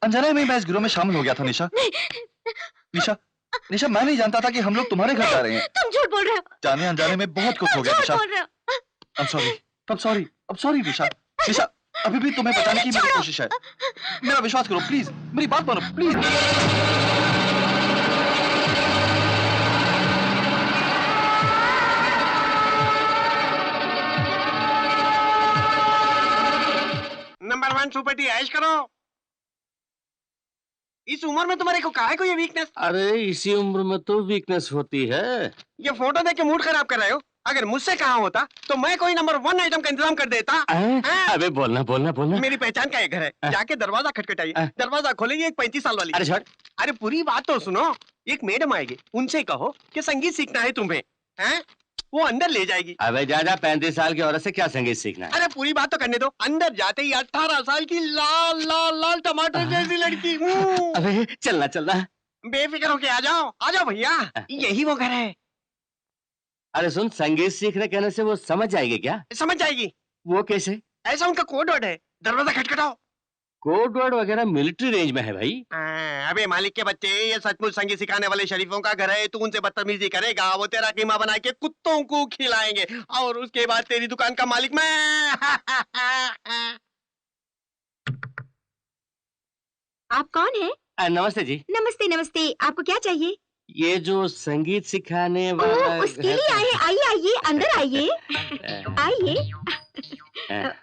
अनजाने में मैं इस गिरोह में शामिल हो गया था निशा। निशा, निशा मैं नहीं जानता था कि हम लोग तुम्हारे घर जा रहे हैं। तुम झूठ बोल रहे हो। जाने अनजाने में बहुत कुछ हो गया निशा। I'm sorry, I'm sorry, I'm sorry निशा। निशा, अभी भी तुम्हें बचाने की मेरी कोशिश है। मेरा विश्वास करो प्लीज, मेरी बात मानो प्लीज। नंबर 1 सुपरटी ऐश करो। इस उम्र में तुम्हारे को काहे को ये वीकनेस? अरे इसी उम्र में तो वीकनेस होती है। ये फोटो देख के मूड खराब कर रहे हो। अगर मुझसे कहा होता तो मैं कोई नंबर 1 आइटम का इंतजाम कर देता। अबे बोलना बोलना बोलना। मेरी पहचान का एक घर है, जाके दरवाजा खटखटाइए। दरवाजा खोलेगी एक 35 साल वाली। अरे छोड़। अरे पूरी बात तो सुनो। एक मैडम आएगी, उनसे कहो कि संगीत सीखना है तुम्हें, हैं? वो अंदर ले जाएगी। अबे जा 35 साल की औरत से क्या संगीत सीखना है? अरे पूरी बात तो करने दो। अंदर जाते ही 18 साल की लाल लाल लाल टमाटर जैसी लड़की। अबे चलना चलना। बेफिक्र होके आ जाओ भैया, यही वो घर है। अरे सुन, संगीत सीखने कहने से वो समझ जाएगी क्या? समझ जाएगी। वो कैसे? ऐसा उनका कोड वर्ड है, दरवाजा खटखटाओ। कोड वर्ड वगैरह मिलिट्री रेंज में है भाई। अबे मालिक के बच्चे, ये सचमुच संगीत सिखाने वाले शरीफों का घर है। तू उनसे बदतमीजी करेगा, वो तेरा कीमा बना के कुत्तों को खिलाएंगे और उसके बाद तेरी दुकान का मालिक मैं। आप कौन है? नमस्ते जी। नमस्ते नमस्ते, आपको क्या चाहिए? ये जो संगीत सिखाने वाला उसके लिए आए। आइए आइए, अंदर आइए। आइए,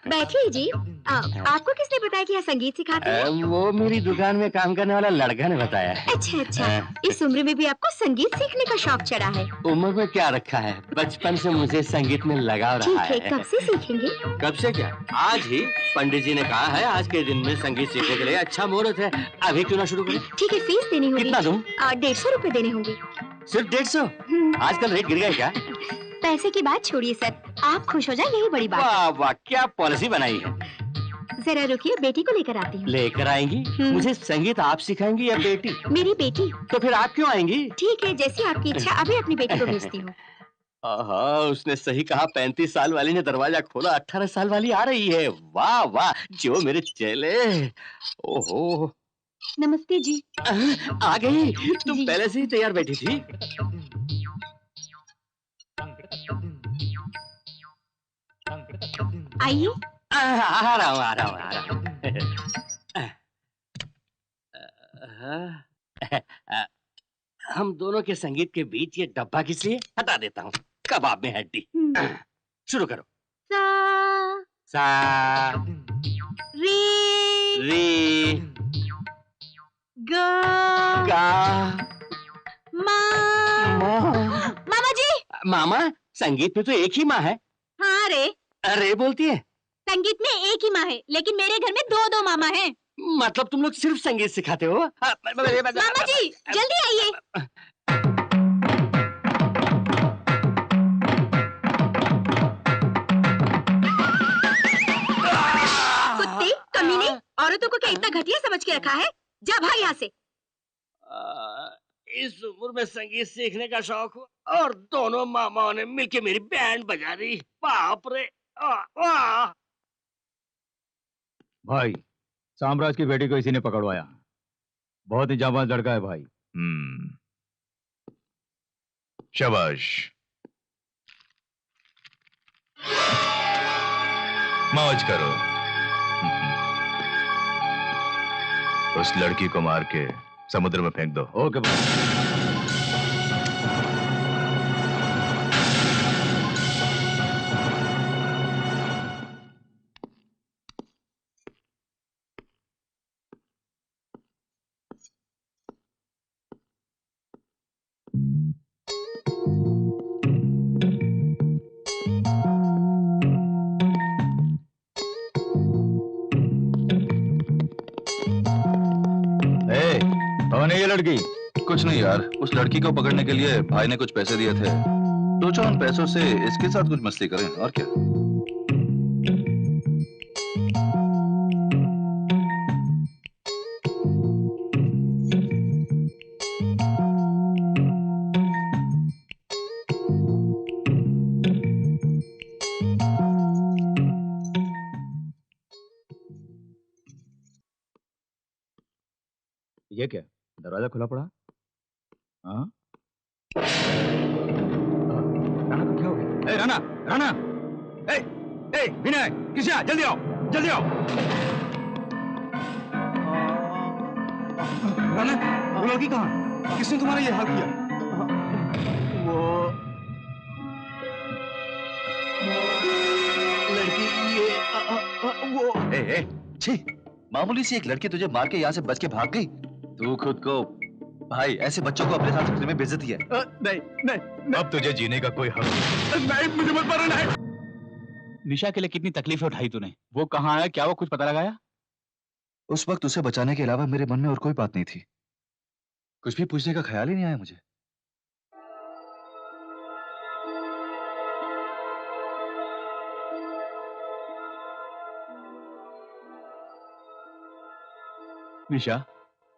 बैठिए जी। आपको किसने बताया कि यहाँ संगीत सिखाते हैं? वो मेरी दुकान में काम करने वाला लड़का ने बताया। अच्छा अच्छा, इस उम्र में भी आपको संगीत सीखने का शौक चढ़ा है। उम्र में क्या रखा है, बचपन से मुझे संगीत में लगाव रहा है। ठीक है, कब से सीखेंगे? कब से क्या, आज ही पंडित जी ने कहा है आज के दिन में संगीत सीखने के लिए अच्छा मुहूर्त है। अभी क्यों ना शुरू करें? ठीक है, फीस देनी होगी। कितना दूं? 150 रुपए देने होंगे। सिर्फ 150? आजकल रेट गिर गया क्या? पैसे की बात छोड़िए सर, आप खुश हो जाए यही बड़ी बात। वाह वाह, क्या पॉलिसी बनाई है। जरा रुकिए, बेटी को लेकर आती हूँ। लेकर आएंगी? मुझे संगीत आप सिखाएंगी या बेटी? मेरी बेटी। तो फिर आप क्यों आएंगी? ठीक है, जैसी आपकी इच्छा। अभी अपनी बेटी को भेजती हूँ। उसने सही कहा, 35 साल वाली ने दरवाजा खोला, 18 साल वाली आ रही है। वाह वाह, जो मेरे चेले। ओहो, नमस्ते जी। आ गई? तुम पहले से ही तैयार बैठी थी? आइए। आ रहा हूँ। हम दोनों के संगीत के बीच ये डब्बा किस लिए? हटा देता हूँ, कबाब में हड्डी। शुरू करो। सा रे गा मामा जी। मामा? संगीत में तो एक ही माँ है। हाँ रे। अरे बोलती है। संगीत में एक ही माँ है, लेकिन मेरे घर में 2-2 मामा हैं। मतलब तुम लोग सिर्फ संगीत सिखाते हो? मामा जी जल्दी आइए। कुत्ते, कमीने, औरतों को क्या इतना घटिया समझ के रखा है? जा भाग यहाँ से। इस उम्र में संगीत सीखने का शौक हुआ और दोनों मामाओं ने मिलके मेरी बैंड बजा दी। बाप रे। भाई, साम्राज की बेटी को इसी ने पकड़वाया। बहुत ही जाबाज लड़का है भाई। शाबाश। मौज करो। उस लड़की को मार के समुद्र में फेंक दो। ओके भाई। कौन है ये लड़की? कुछ नहीं यार, उस लड़की को पकड़ने के लिए भाई ने कुछ पैसे दिए थे। सोचा उन पैसों से इसके साथ कुछ मस्ती करें, और क्या। ये क्या, दरवाजा खुला पड़ा? हाँ? राणा को क्या हो गया? ए राणा, राणा! ए, ए, विनय, किसी आ, जल्दी आओ, जल्दी आओ! राणा, वो लड़की कहाँ? किसने तुम्हारा ये हाल किया? वो लड़की ये वो ए, छी! मामूली सी एक लड़की तुझे मार के यहाँ से बच के भाग गई। तू खुद को भाई ऐसे बच्चों को अपने साथ रखने में बेइज्जती है। नहीं, नहीं, अब तुझे जीने का कोई हक नहीं। नहीं, मुझे मत मारो, नहीं। निशा के लिए कितनी तकलीफें उठाई तूने? वो कहाँ है? क्या वो कुछ पता लगाया? उस वक्त उसे बचाने के अलावा मेरे मन में और कोई बात नहीं थी। कुछ भी पूछने का ख्याल ही नहीं आया मुझे। निशा,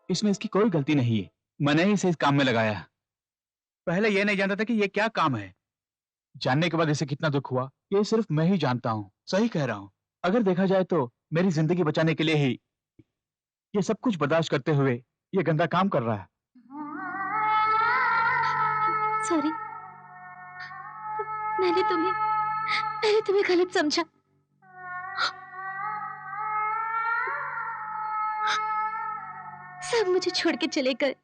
इसमें इसकी कोई गलती नहीं है। मैंने ही इसे इस काम में लगाया। पहले ये नहीं जानता था कि ये क्या काम है। जानने के बाद इसे कितना दुख हुआ, ये सिर्फ मैं ही जानता हूँ। सही कह रहा हूँ। अगर देखा जाए तो मेरी जिंदगी बचाने के लिए ही ये सब कुछ बर्दाश्त करते हुए ये गंदा काम कर रहा है। सॉरी, मैंने तुम्हें गलत समझा। सब मुझे छोड़ के चले गए।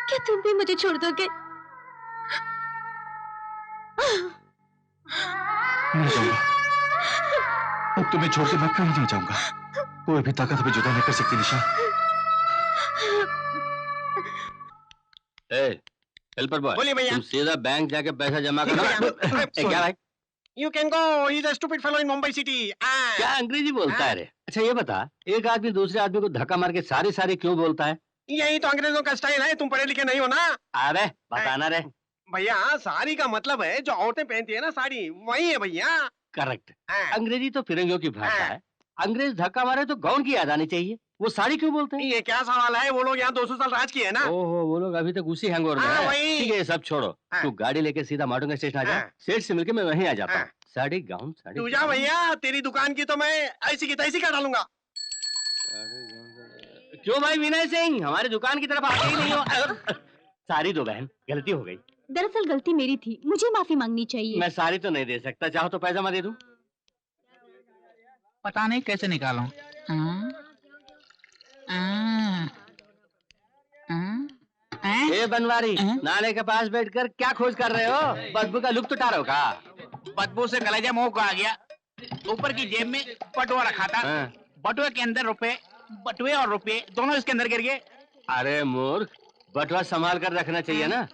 क्या तुम भी मुझे छोड़ दोगे? नहीं जाऊंगा। अब तुम्हें छोड़ के मैं कहीं नहीं जाऊंगा। कोई भी ताकत हमें जुदा नहीं कर सकती निशा। हेल्पर बॉय, बोलिए भैया। तुम सीधा बैंक जाके पैसा जमा करो। क्या भाई? You can go. He's a stupid fellow in Mumbai city. क्या अंग्रेजी बोलता है रे? अच्छा ये बता, एक आदमी दूसरे आदमी को धक्का मार के सारी क्यों बोलता है? यही तो अंग्रेजों का स्टाइल है। तुम पढ़े लिखे नहीं हो ना? अरे बताना रे। भैया, साड़ी का मतलब है जो औरतें पहनती है ना, साड़ी, वही है भैया। करेक्ट। अंग्रेजी तो फिरंगियों की भाषा है। अंग्रेज धक्का मारे तो गाउन की याद आनी चाहिए। वो साड़ी क्यों बोलते हैं? ये क्या सवाल है? वो लोग यहाँ 200 साल राज किए है ना। ओहो, वो लोग अभी तक उसी हैंगओवर में हैं। वही। ठीक है, ये सब छोड़ो। तू गाड़ी लेके सीधा माटुंगा स्टेशन आ जा। सेठ से मिलके मैं वहीं आ जाता हूँ। साड़ी गाउन साड़ी। तू जा भैया, तेरी दुकान की तो मैं ऐसी की तैसी कर डालूंगा। क्यों भाई विनय सिंह, हमारी दुकान की तरफ आते ही नहीं हो? साड़ी दो बहन, गलती हो गई। दरअसल गलती मेरी थी, मुझे माफी मांगनी चाहिए। मैं साड़ी तो नहीं दे सकता, चाहो तो पैसा मैं दे दूं। पता नहीं कैसे निकालूं। ए बनवारी, नाले के पास बैठकर क्या खोज कर रहे हो? बदबू का लुप्त उठा रहे हो का? बदबू से कलेजा मुंह को आ गया। ऊपर की जेब में बटुआ रखा था। बटुए के अंदर रुपए, बटुए और रुपए दोनों इसके अंदर गिर गए। अरे मूर्ख, बटुआ संभाल कर रखना चाहिए ना।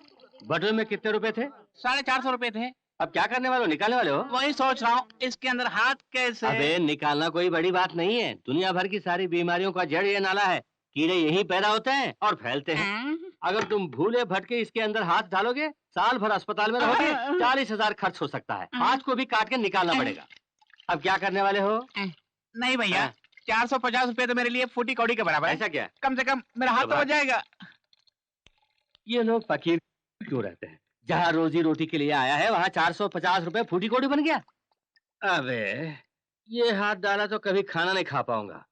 बटुए में कितने रुपए थे? 450 रुपए थे। अब क्या करने वाले हो? निकालने वाले हो? वही सोच रहा हूँ, इसके अंदर हाथ कैसे? अबे निकालना कोई बड़ी बात नहीं है। दुनिया भर की सारी बीमारियों का जड़ ये नाला है। कीड़े यहीं पैदा होते हैं और फैलते हैं। अगर तुम भूले भटके इसके अंदर हाथ डालोगे, साल भर अस्पताल में रहोगे, 40,000 खर्च हो सकता है। हाथ को भी काट के निकालना पड़ेगा। अब क्या करने वाले हो? नहीं भैया, 450 रुपए तो मेरे लिए फूटी कौड़ी के बराबर है। ऐसा क्या? कम से कम मेरा हाथ तो बच जाएगा। ये लोग फकीर क्यों रहते हैं? जहाँ रोजी रोटी के लिए आया है वहाँ 450 रुपए फूटी कौड़ी बन गया। अबे ये हाथ डाला तो कभी खाना नहीं खा पाऊंगा।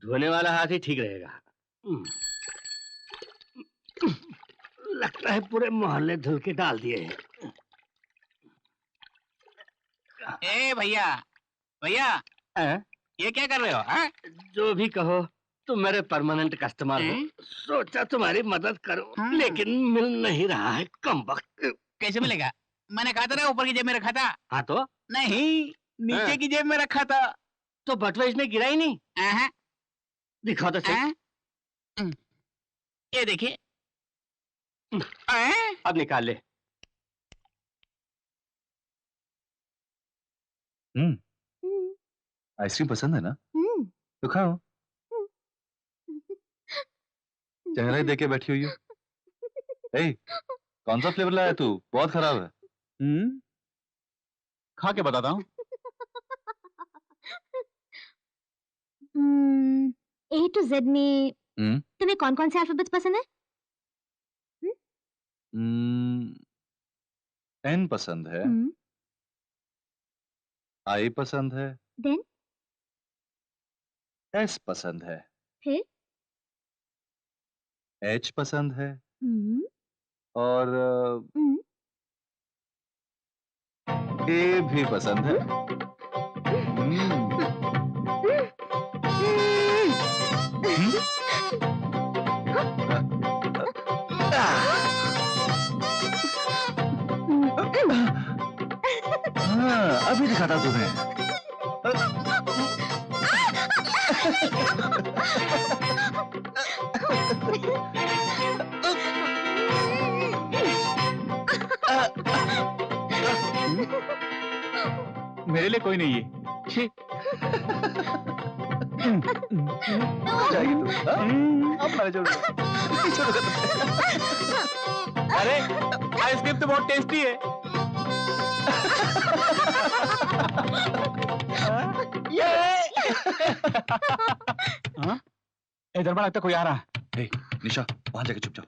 धोने वाला हाथ ही ठीक रहेगा। लगता है पूरे मोहल्ले धुल के डाल दिए हैं। ए भैया, भैया ये क्या कर रहे हो? जो भी कहो, तुम मेरे परमानेंट कस्टमर हो। सोचा तुम्हारी मदद करूं, लेकिन मिल नहीं रहा है। कम वक्त। कैसे मिलेगा? मैंने कहा था ना ऊपर की जेब में रखा था। हाँ तो? नहीं, नीचे की जेब में रखा था। तो बटुआ इसने गिरा ही नहीं। दिखाओ तो सही। ये देखिए। अब निकाल ले। आइसक्रीम पसंद है ना? तो खाओ। चेहरा ही देके बैठी हुई हो। ए, कौन सा फ्लेवर लाया तू? बहुत खराब है। खा के बताता हूँ। A to Z में तुम्हें कौन कौन से अल्फाबेट्स पसंद है? N पसंद है। I पसंद है। Then? S पसंद है। फिर? एच पसंद है हम्म, और ए भी पसंद है। हाँ, अभी दिखाता हूं तुम्हें। मेरे लिए कोई नहीं है। छी। जाएगी तू, हाँ? अब मैं जोड़ूंगा। अरे आइसक्रीम तो बहुत टेस्टी है। हाँ? इधर लगता कोई आ रहा है। हे, निशा, वहां जाके चुप जाओ।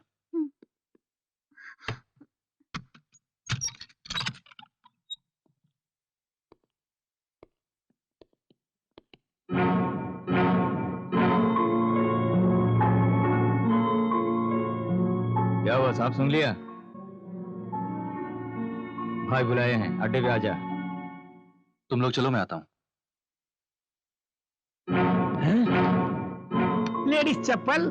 क्या हुआ, सांप सूंघ लिया? भाई बुलाए हैं, अड्डे पे आ जा। तुम लोग चलो, मैं आता हूँ। लेडीज चप्पल,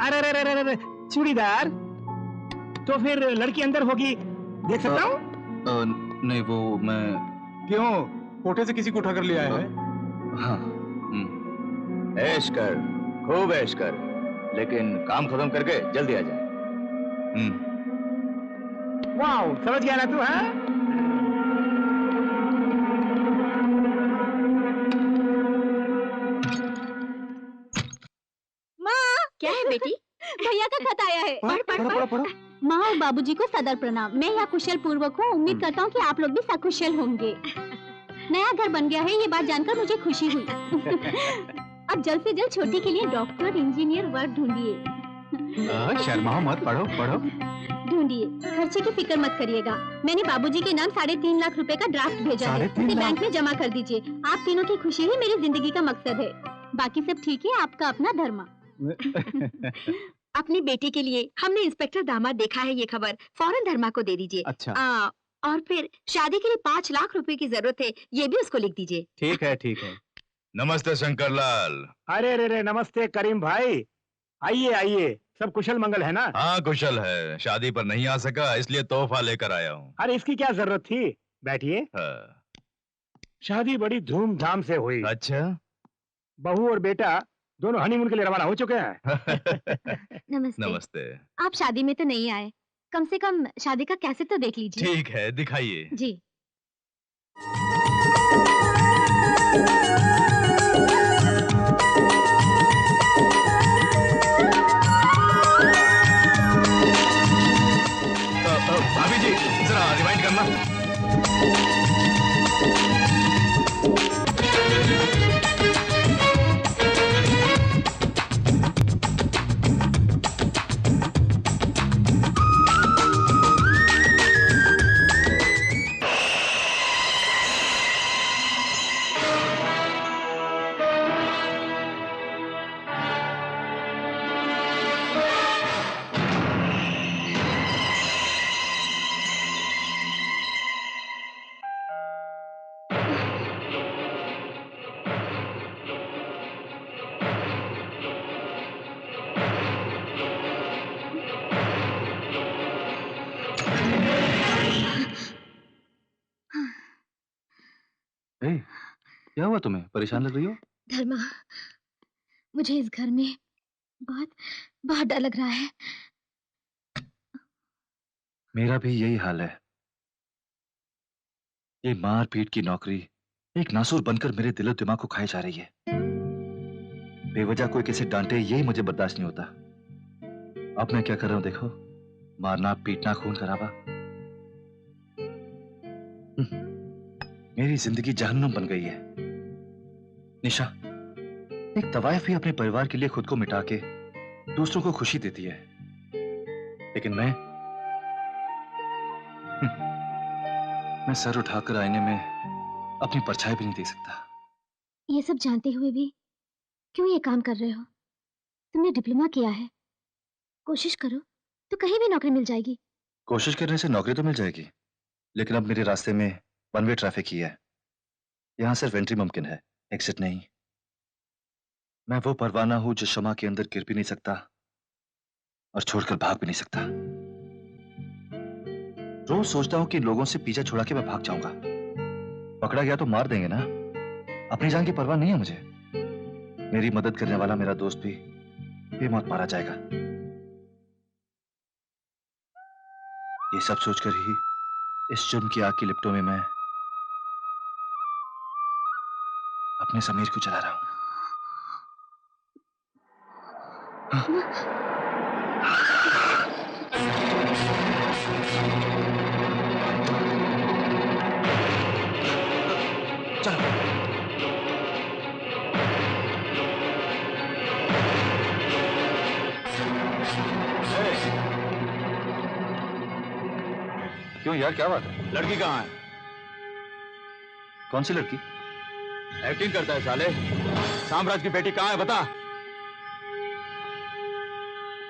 अरे अरे अरे अरे चूड़ीदार, तो फिर लड़की अंदर होगी, देख सकता हूँ? नहीं, वो मैं क्यों? कोठे से किसी को उठा कर ले आया है? हाँ। ऐश कर, खूब ऐश कर, लेकिन काम खत्म करके जल्दी आ जा। वाह, समझ गया ना तू? हाँ, माँ, क्या है बेटी? भैया का खत आया है। पढ़ पढ़ पढ़ पढ़। माँ और बाबूजी को सदर प्रणाम। मैं यहाँ कुशल पूर्वक हूँ। उम्मीद करता हूँ कि आप लोग भी सकुशल होंगे। नया घर बन गया है, ये बात जानकर मुझे खुशी हुई। अब जल्द से जल्द छोटी के लिए डॉक्टर, इंजीनियर, वर्क ढूंढिए। शर्माओ मत, पढ़ो पढ़ो। ढूंढिए, खर्चे की फिक्र मत करिएगा। मैंने बाबूजी के नाम 3.5 लाख रुपए का ड्राफ्ट भेजा है, उसे बैंक में जमा कर दीजिए। आप तीनों की खुशी ही मेरी जिंदगी का मकसद है। बाकी सब ठीक है, आपका अपना धर्मा। अपनी बेटी के लिए हमने इंस्पेक्टर दामाद देखा है, ये खबर फौरन धर्मा को दे दीजिए। अच्छा। और फिर शादी के लिए 5 लाख रुपए की जरूरत है, ये भी उसको लिख दीजिए। ठीक है, ठीक है। नमस्ते शंकरलाल। अरे अरे अरे, नमस्ते करीम भाई, आइए आइए, सब कुशल मंगल है ना? हाँ कुशल है, शादी पर नहीं आ सका इसलिए तोहफा लेकर आया हूँ। अरे इसकी क्या जरूरत थी, बैठिए। हाँ। शादी बड़ी धूमधाम से हुई। अच्छा। बहू और बेटा दोनों हनीमून के लिए रवाना हो चुके हैं। नमस्ते। नमस्ते। आप शादी में तो नहीं आए, कम से कम शादी का कैसेट तो देख लीजिए। ठीक है, दिखाइए। जी। भाभी जी, जरा रिवाइंड करना। क्या हुआ तुम्हें? परेशान लग रही हो? धर्मा, मुझे इस घर में बहुत बहुत डर लग रहा है। मेरा भी यही हाल है। ये मार पीट की नौकरी एक नासूर बनकर मेरे दिलो दिमाग को खाए जा रही है। बेवजह कोई किसी डांटे यही मुझे बर्दाश्त नहीं होता। अब मैं क्या कर रहा हूं देखो, मारना पीटना खून खराबा। मेरी जिंदगी जहन्नुम बन गई है। निशा, एक तवायफ ही अपने परिवार के लिए खुद को मिटा के दूसरों को खुशी देती है, लेकिन मैं सर उठाकर आईने में अपनी परछाई भी नहीं देख सकता। ये सब जानते हुए भी क्यों ये काम कर रहे हो? तुमने डिप्लोमा किया है, कोशिश करो तो कहीं भी नौकरी मिल जाएगी। कोशिश करने से नौकरी तो मिल जाएगी, लेकिन अब मेरे रास्ते में वन वे ट्रैफिक ही है। यहाँ सिर्फ एंट्री मुमकिन है, एग्जिट नहीं। मैं वो परवाना हूं जो शमा के अंदर गिर भी नहीं सकता और छोड़कर भाग भी नहीं सकता। रोज सोचता हूं कि लोगों से पीछा छुड़ा के मैं भाग जाऊंगा। पकड़ा गया तो मार देंगे ना, अपनी जान की परवाह नहीं है मुझे। मेरी मदद करने वाला मेरा दोस्त भी बेमौत मारा जाएगा। ये सब सोचकर ही इस जुर्म की आग की लिपटों में मैं अपने समीर को जला रहा हूं। चलो क्यों यार, क्या बात है? लड़की कहाँ है? कौन सी लड़की? एक्टिंग करता है साले। साम्राज्य की बेटी कहाँ है बता।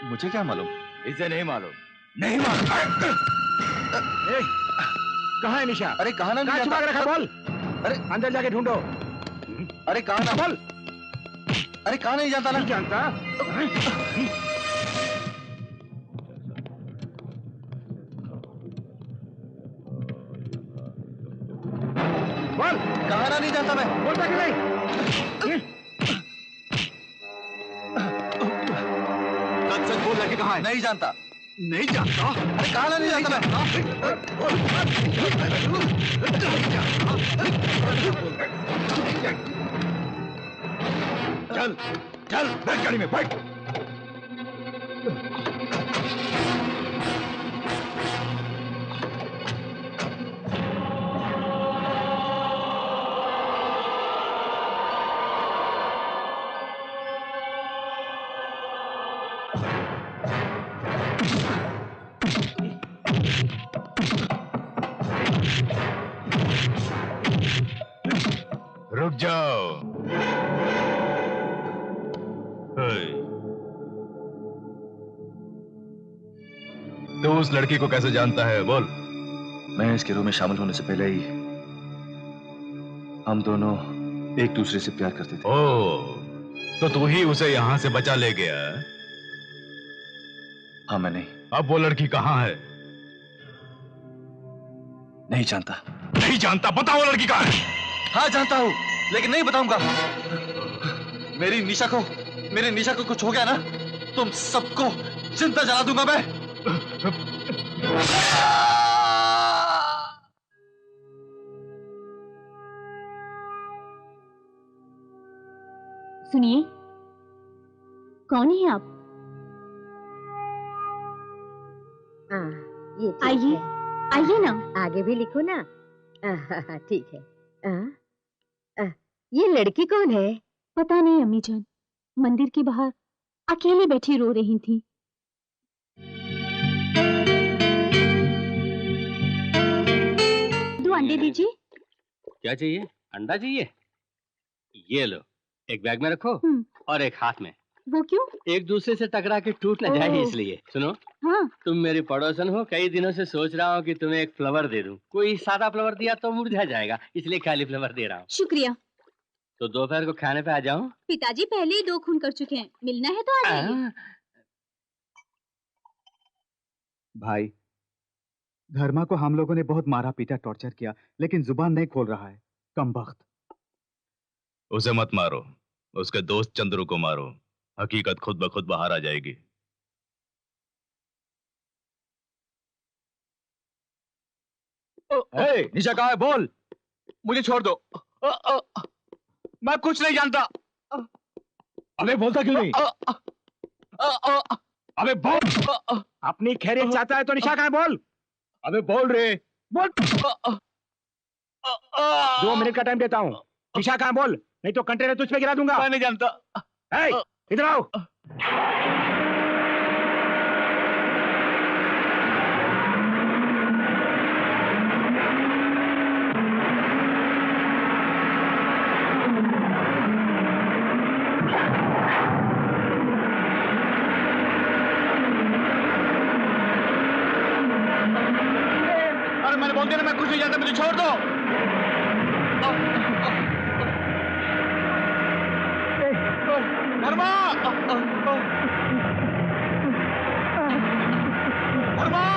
मुझे क्या मालूम? इसे नहीं मालूम। नहीं मालूम। कहाँ है निशा? अरे कहाँ ना छुपा के रखा? बोल। अरे अंदर जाके ढूंढो। अरे कहाँ ना? बोल। अरे कहाँ नहीं जानता ना? नहीं जानता। बोल। कहाँ ना नहीं जानता मैं? बोलता कि नहीं? सच बोल, लड़की कहाँ है? नहीं जानता। नहीं जानता? अरे कहाँ ना नहीं जानता मैं? चल चल, बैठ गाड़ी में, बैठ। रुक जाओ। तो उस लड़की को कैसे जानता है? बोल। मैं इस गिरोह में शामिल होने से पहले ही हम दोनों एक दूसरे से प्यार करते थे। ओह, तो तू ही उसे यहाँ से बचा ले गया? हाँ, मैं नहीं। अब वो लड़की कहाँ है? नहीं जानता। नहीं जानता? बताओ लड़की कहाँ है? हाँ जानता हूँ, लेकिन नहीं बताऊंगा। मेरी निशा को कुछ हो गया ना, तुम सबको जिंदा जला दूंगा मैं। सुनिए, कौन है आप? ये आइए, आइए ना। आगे भी लिखो ना। ठीक है। ये लड़की कौन है? पता नहीं अम्मी जान, मंदिर के बाहर अकेली बैठी रो रही थी। दो अंडे दीजिए। क्या चाहिए? अंडा चाहिए? ये लो, एक बैग में रखो और एक हाथ में। वो क्यों? एक दूसरे से टकरा के टूट न जाए इसलिए। सुनो, हाँ। तुम मेरी पड़ोसन हो, कई दिनों से सोच रहा हूँ कि तुम्हें एक फ्लावर दे दूं। कोई सादा फ्लावर दिया तो मुरझा जाएगा, इसलिए खाली फ्लावर दे रहा हूँ। शुक्रिया। तो दोपहर को खाने पे आ जाऊं? पिताजी पहले ही 2 खून कर चुके हैं, मिलना है तो आ जाइए। भाई, धर्मा को हम लोगों ने बहुत मारा पीटा, टॉर्चर किया, लेकिन जुबान नहीं खोल रहा है। कमबख्त। उसे मत मारो, उसके दोस्त चंद्रू को मारो। हकीकत खुद ब खुद बाहर आ जाएगी। निशा कहाँ है? बोल। मुझे छोड़ दो। मैं कुछ नहीं जानता। अबे बोलता क्यों नहीं? अबे बोल। अपनी खैरियत चाहता है तो निशा कहाँ है? बोल। अबे बोल रे, बोल। 2 मिनट का टाइम देता हूँ। निशा कहाँ? बोल, नहीं तो कंटेनर तुझ पे गिरा दूंगा। मैं नहीं जानता। इधर आओ। मैंने बोल दिया ना, मैं कुछ नहीं जानता, मुझे छोड़ दो। धर्मा, धर्मा, धर्मा,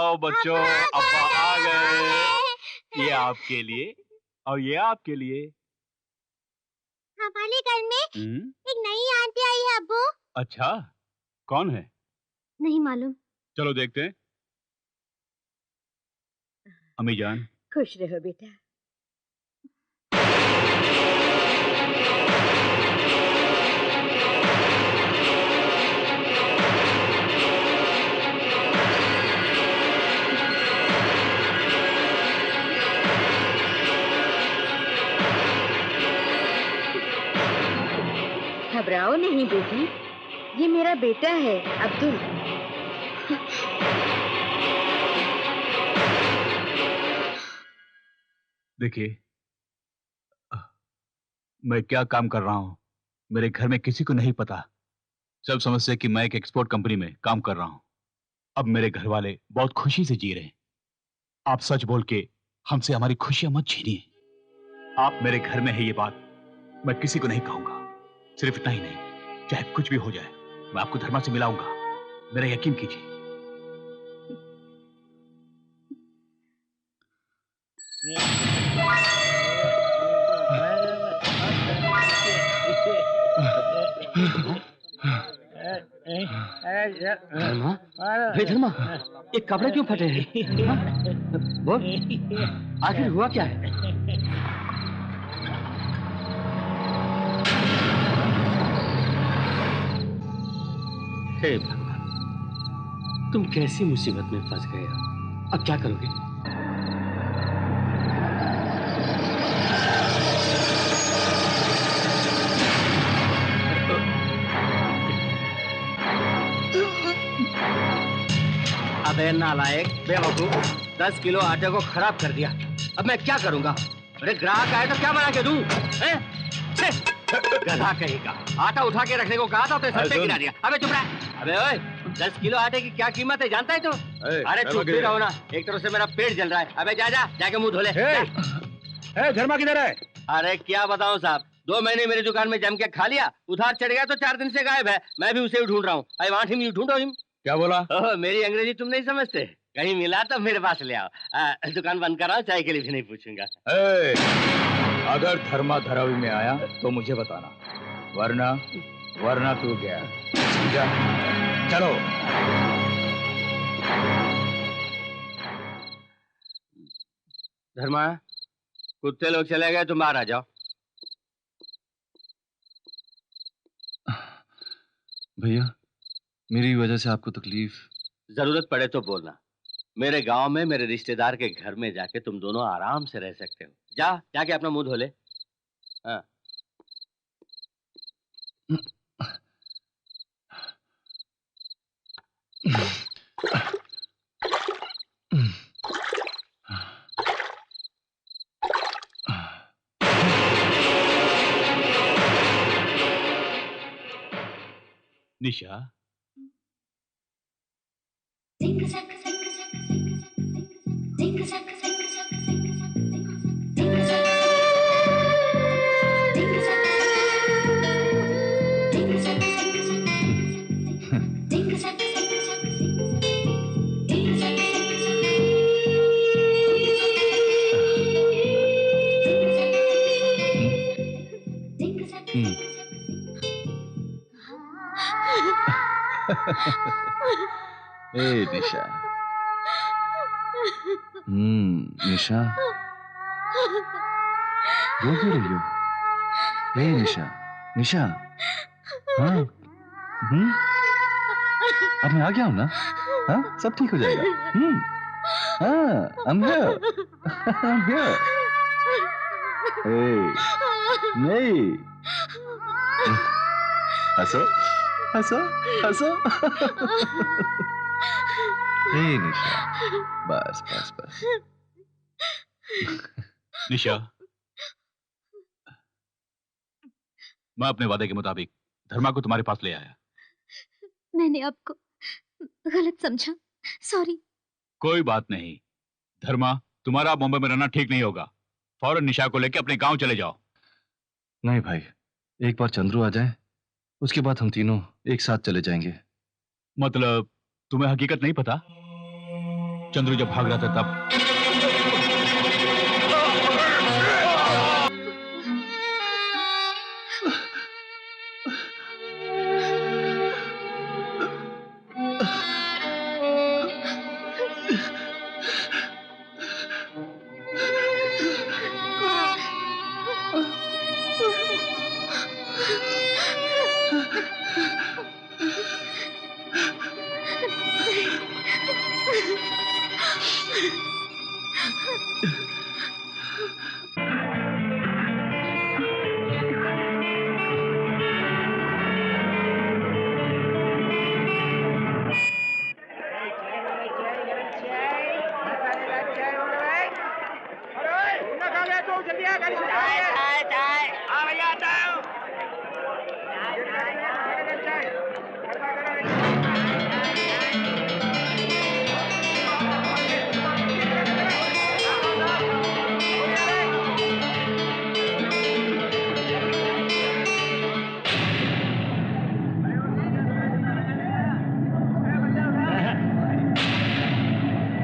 आओ बच्चों, अब्बा आ गए। ये आपके लिए और ये आपके लिए। हमारे घर में एक नई आंटी आई है अब्बू। अच्छा, कौन है? नहीं मालूम। चलो देखते हैं। अम्मी जान। खुश रहो बेटा। घबराओ नहीं बेटी, ये मेरा बेटा है अब्दुल। देखिए, मैं क्या काम कर रहा हूं मेरे घर में किसी को नहीं पता। सब समझते कि मैं एक एक्सपोर्ट कंपनी में काम कर रहा हूं। अब मेरे घर वाले बहुत खुशी से जी रहे हैं। आप सच बोल के हमसे हमारी खुशियां मत छीनिए। आप मेरे घर में है ये बात मैं किसी को नहीं कहूंगा। सिर्फ इतना ही नहीं, चाहे कुछ भी हो जाए मैं आपको धर्मा से मिलाऊंगा, मेरा यकीन कीजिए। धर्मा, हे धर्मा, ये कपड़े क्यों फटे हैं? बोल, आखिर हुआ क्या है? हे भगवान, तुम कैसी मुसीबत में फंस गए हो? अब क्या करोगे? अबे नालायक, बेवकूफ, 10 किलो आटे को खराब कर दिया। अब मैं क्या करूंगा? अरे ग्राहक आए तो क्या बना के दूं? गधा कहेगा, आटा उठा के रखने को कहा था तो सर पे गिरा दिया। अबे चुप रह। अबे ओए, 10 किलो आटे की क्या कीमत है जानता है तू? अरे चुप ही रहो ना, एक तरफ से मेरा पेट जल रहा है। अबे जा जा, जाके मुंह धो ले। धर्मा किधर है? अरे क्या बताऊं साहब, 2 महीने मेरी दुकान में जम के खा लिया, उधार चढ़ गया तो 4 दिन से गायब है। मैं भी उसे ढूंढ रहा हूँ। आई वांट हिम, यू ढूंढो हिम। क्या बोला? मेरी अंग्रेजी तुम नहीं समझते, कहीं मिला तो मेरे पास ले आओ। दुकान बंद कराओ, चाय के लिए भी नहीं पूछूंगा। अगर धर्मा धरावी में आया तो मुझे बताना, वरना तू गया। जा, चलो। धर्मा, कुत्ते लोग चले गए, तुम बाहर आ जाओ। भैया, मेरी वजह से आपको तकलीफ? जरूरत पड़े तो बोलना। मेरे गांव में मेरे रिश्तेदार के घर में जाके तुम दोनों आराम से रह सकते हो। जाके अपना मुंह धो ले। हाँ। निशा, ए निशा, निशा, रो क्यों रही हो? ए निशा, निशा, हाँ, अब मैं आ गया हूँ ना? हाँ, सब ठीक हो जाएगा। हाँ, I'm here, I'm here। नहीं, हंसो, हंसो, हंसो। निशा, बस बस बस। निशा, मैं अपने वादे के मुताबिक धर्मा को तुम्हारे पास ले आया। मैंने आपको गलत समझा, सॉरी। कोई बात नहीं धर्मा, तुम्हारा मुंबई में रहना ठीक नहीं होगा। फौरन निशा को लेकर अपने गांव चले जाओ। नहीं भाई, एक बार चंद्रू आ जाए, उसके बाद हम तीनों एक साथ चले जाएंगे। मतलब तुम्हें हकीकत नहीं पता? चंद्रू जब भाग रहा था तब।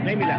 नहीं मिला।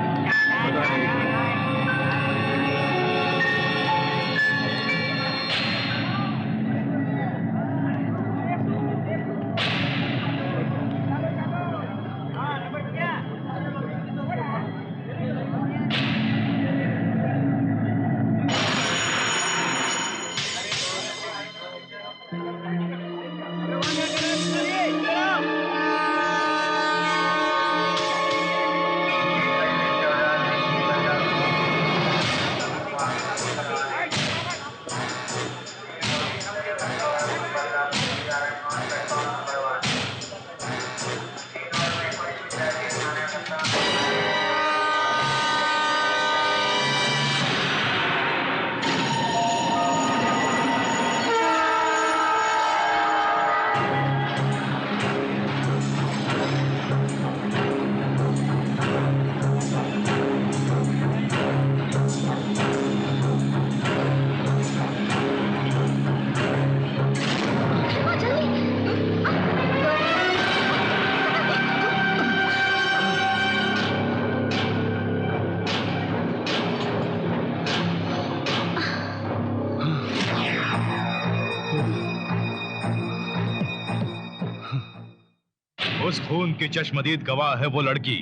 उस खून की चश्मदीद गवाह है वो लड़की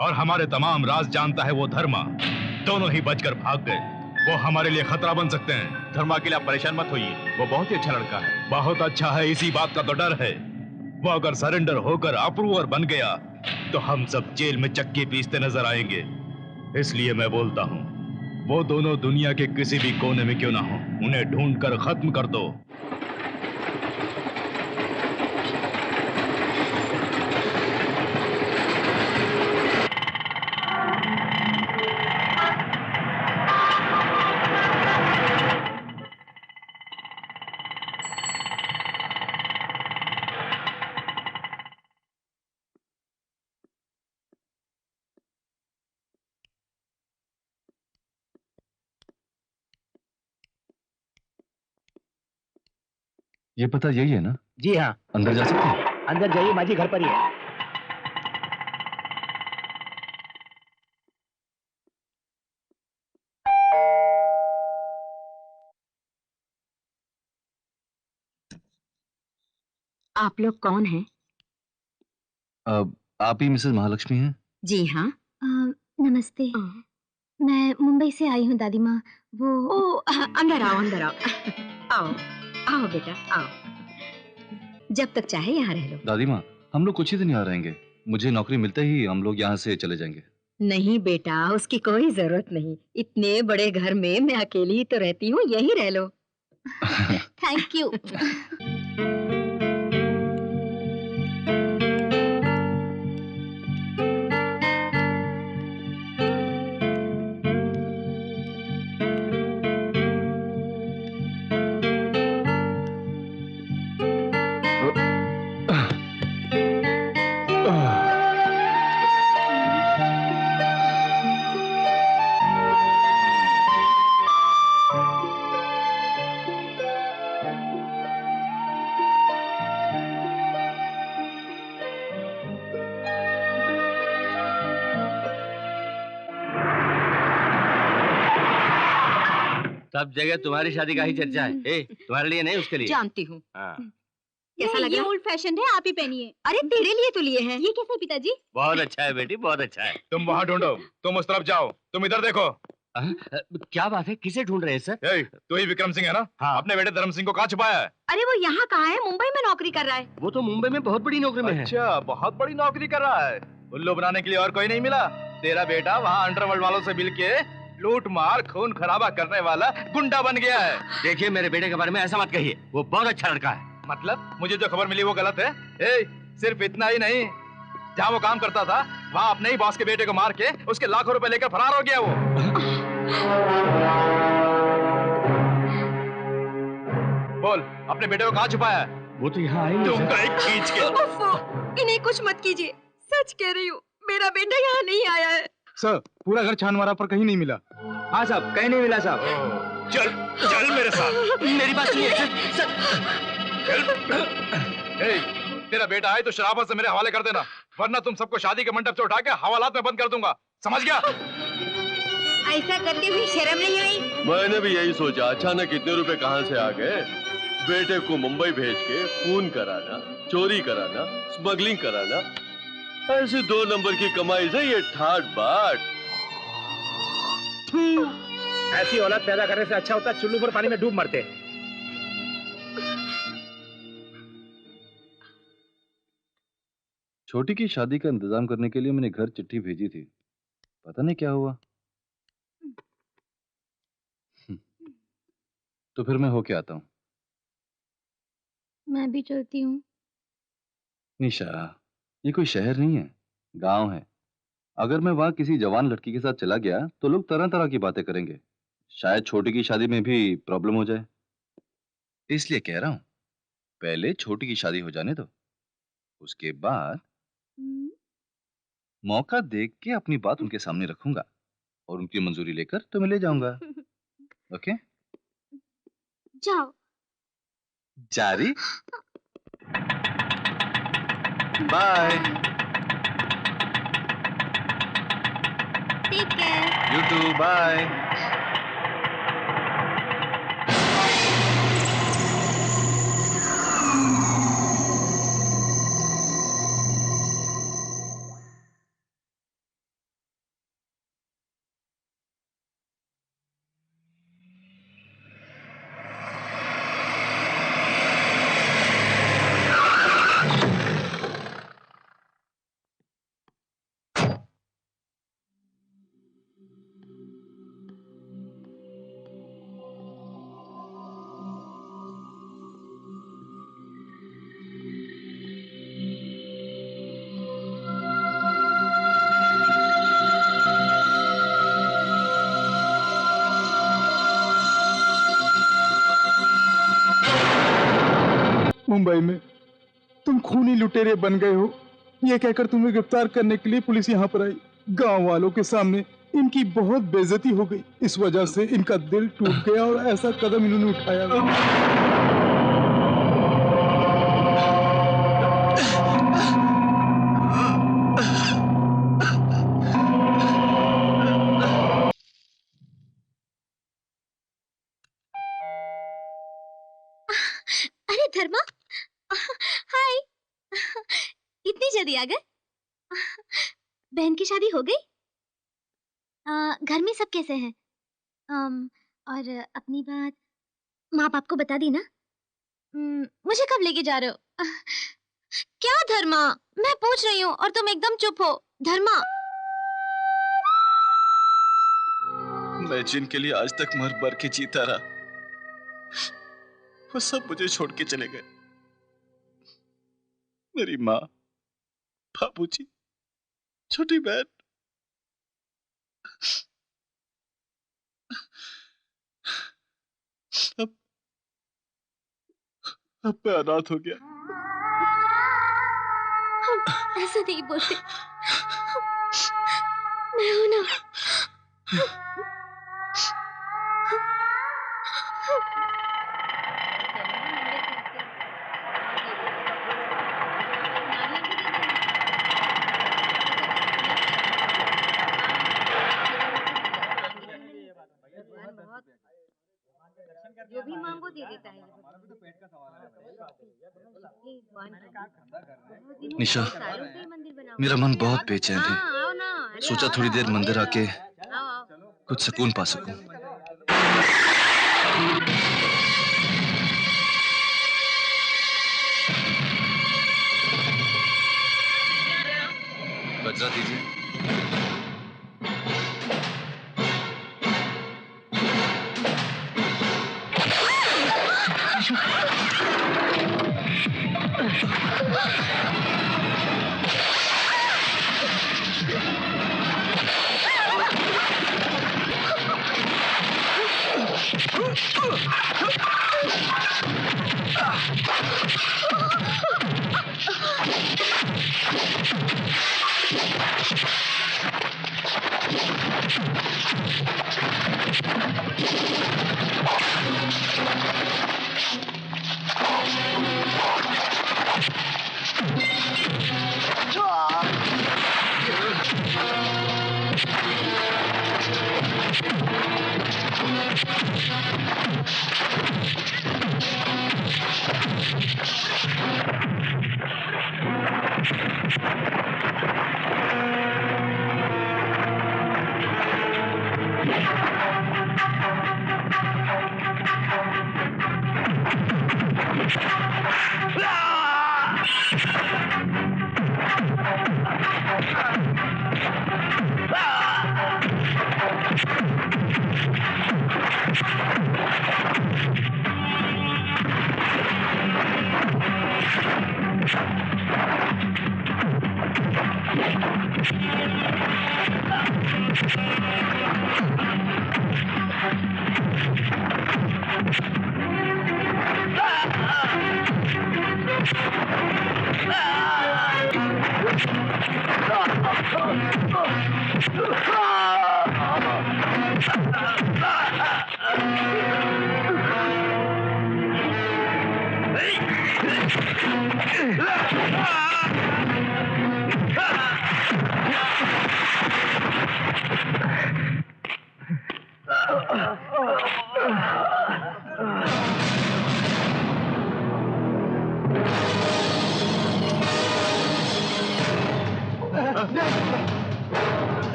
और हमारे तमाम राज जानता है वो धर्मा। दोनों ही बचकर भाग गए। वो हमारे लिए खतरा बन सकते हैं। धर्मा के लिए आप परेशान मत होइए, वो बहुत ही अच्छा लड़का है। बहुत अच्छा है, इसी बात का तो डर है। वो अगर सरेंडर होकर अप्रूवर बन गया तो हम सब जेल में चक्की पीसते नजर आएंगे। इसलिए मैं बोलता हूँ, वो दोनों दुनिया के किसी भी कोने में क्यों ना हो, उन्हें ढूंढ कर खत्म कर दो। ये पता यही है ना? जी हाँ। अंदर जा सकते हैं? अंदर जाइए, माजी घर पर ही है। आप लोग कौन हैं? आप ही मिसेस महालक्ष्मी हैं? जी हाँ। नमस्ते। मैं मुंबई से आई हूँ दादी माँ। वो अंदर आओ, अंदर आओ। आओ आओ बेटा, आओ। जब तक चाहे यहाँ रह लो। दादी माँ, हम लोग कुछ ही दिन यहाँ रहेंगे। मुझे नौकरी मिलते ही हम लोग यहाँ से चले जाएंगे। नहीं बेटा, उसकी कोई जरूरत नहीं। इतने बड़े घर में मैं अकेली ही तो रहती हूँ, यही रह लो। Thank you. सब जगह तुम्हारी शादी का ही चर्चा है। ए, तुम्हारे लिए नहीं, उसके लिए। जानती हूँ। हाँ। कैसा लग ये रहा है? ओल्ड फैशन है, आप ही पहनिए। अरे तेरे लिए तो लिए हैं। ये कैसा है पिताजी? बहुत अच्छा है बेटी, बहुत अच्छा है। तुम वहाँ ढूंढो, तुम उस तरफ जाओ, तुम इधर देखो। क्या बात है, किसे ढूंढ रहे हैं सर? तू ही विक्रम सिंह है ना? हाँ। अपने बेटे धर्म सिंह को कहाँ छुपाया है? अरे वो यहाँ कहाँ है? मुंबई में नौकरी कर रहा है। वो तो मुंबई में बहुत बड़ी नौकरी में है। अच्छा, बहुत बड़ी नौकरी कर रहा है। उल्लू बनाने के लिए और कोई नहीं मिला? तेरा बेटा वहाँ अंडरवर्ल्ड वालों से मिल के लूट मार खून खराबा करने वाला गुंडा बन गया है। देखिए, मेरे बेटे के बारे में ऐसा मत कहिए, वो बहुत अच्छा लड़का है। मतलब मुझे जो खबर मिली वो गलत है? सिर्फ इतना ही नहीं, जहाँ वो काम करता था वहाँ अपने ही बॉस के बेटे को मार के उसके लाखों रुपए लेकर फरार हो गया वो। बोल, अपने बेटे को कहाँ छुपाया है? वो तो यहाँ आएंगे। खींच के। इन्हें कुछ मत कीजिए, सच कह रही हूँ, मेरा बेटा यहाँ नहीं आया है। सर, पूरा घर छान मारा पर कहीं नहीं मिला। हाँ साहब, कहीं नहीं मिला साहब। चल चल मेरे साथ। मेरी बात सुनिए सर। तेरा बेटा आए तो शराबत से मेरे हवाले कर देना, वरना तुम सबको शादी के मंडप से उठा के हवालात में बंद कर दूंगा, समझ गया? ऐसा करते हुए शर्म नहीं आई? मैंने भी यही सोचा, अचानक इतने रुपए कहाँ से आ गए। बेटे को मुंबई भेज के खून कराना, चोरी कराना, स्मगलिंग कराना, ऐसे 2 नंबर की कमाई से ये ठाट बाट। ऐसी औलाद पैदा करने से अच्छा होता चुल्लू पर पानी में डूब मरते। छोटी की शादी का इंतजाम करने के लिए मैंने घर चिट्ठी भेजी थी, पता नहीं क्या हुआ। तो फिर मैं होके आता हूँ। मैं भी चलती हूँ। निशा, ये कोई शहर नहीं है, गांव है। अगर मैं वहां किसी जवान लड़की के साथ चला गया तो लोग तरह तरह की बातें करेंगे, शायद छोटी की शादी में भी प्रॉब्लम हो जाए। इसलिए कह रहा हूं, पहले छोटी की शादी हो जाने दो, उसके बाद मौका देख के अपनी बात उनके सामने रखूंगा और उनकी मंजूरी लेकर तुम्हें ले जाऊंगा। ओके? जाओ। जारी? Bye. Take care. You too, bye. Mumbai में तुम खूनी लुटेरे बन गए हो, ये कहकर तुम्हें गिरफ्तार करने के लिए पुलिस यहाँ पर आई। गांव वालों के सामने इनकी बहुत बेइज्जती हो गई, इस वजह से इनका दिल टूट गया और ऐसा कदम इन्होंने उठाया। अरे धर्मा, हाय। इतनी जल्दी आ गए? बहन की शादी हो गई? घर में सब कैसे हैं? और अपनी बात माँ बाप को बता दी ना? मुझे कब लेके जा रहे हो? क्या धर्मा, मैं पूछ रही हूँ और तुम एकदम चुप हो। धर्मा, मैं जिनके लिए आज तक मर मर के जीता रहा, वो सब मुझे छोड़ के चले गए। मेरी माँ, बाबूजी, छोटी बहन। अब मैं अनाथ हो गया। ऐसा नहीं बोलते। मैं हूं ना। निशा, मेरा मन बहुत बेचैन है। सोचा थोड़ी देर मंदिर आके कुछ सुकून पा सकूं। बजरा दीजिए।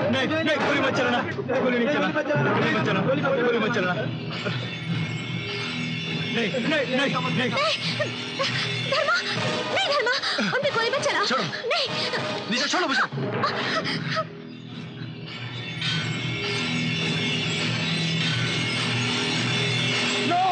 नहीं, गोली मत चलाना, गोली नहीं चलाना, गोली मत चलाना, गोली मत चलाना। नहीं, धर्मा, नहीं धर्मा, उन पे गोली मत चला। छोड़ो। नहीं। निशा छोड़ो मुझे। नो।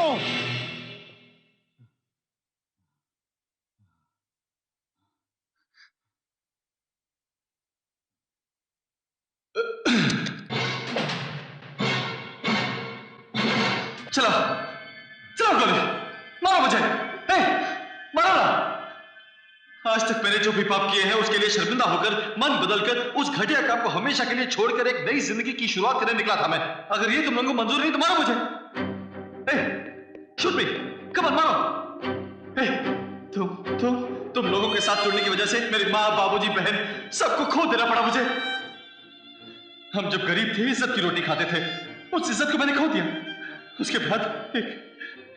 चलो गोली मारो मुझे, मारो ना। आज तक मैंने जो भी पाप किए हैं उसके लिए शर्मिंदा होकर मन बदलकर उस घटिया काम को हमेशा के लिए छोड़कर एक नई जिंदगी की शुरुआत करने निकला था मैं। अगर ये तुम लोगों को मंजूर नहीं तो मारो मुझे। शूट मी, कम ऑन मारो। तुम लोगों के साथ जुड़ने की वजह से मेरी माँ, बाबूजी, बहन सबको खो देना पड़ा मुझे। हम जब गरीब थे इज्जत की रोटी खाते थे, उस इज्जत को मैंने खो दिया। उसके बाद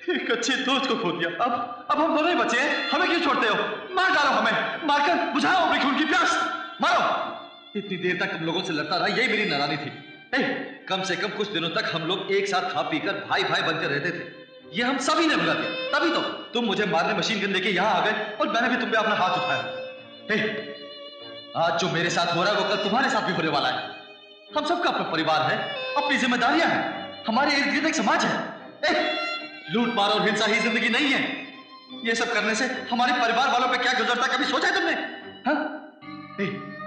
एक अच्छे दोस्त को खो दिया। अब हम दोनों ही बचे हैं, हमें क्यों छोड़ते हो? मार डालो हमें, मारकर बुझाओ अपनी खून की प्यास, मारो। इतनी देर तक तुम लोगों से लड़ता रहा, यही मेरी नारानी थी। कम से कम कुछ दिनों तक हम लोग एक साथ खा पीकर भाई भाई बनकर रहते थे। ये हम सभी ने भुला दिया। तभी तो तुम मुझे मारने मशीन गन लेके यहाँ आ गए और मैंने भी तुम पे अपना हाथ उठाया। आज जो मेरे साथ हो रहा है वो कल तुम्हारे साथ भी होने वाला है। हम सबका अपना परिवार है, अपनी जिम्मेदारियां हैं, हमारे इर्द गिर्द एक समाज है। लूट मार और हिंसा ही जिंदगी नहीं है। ये सब करने से हमारे परिवार वालों पे क्या गुजरता कभी सोचा है तुमने?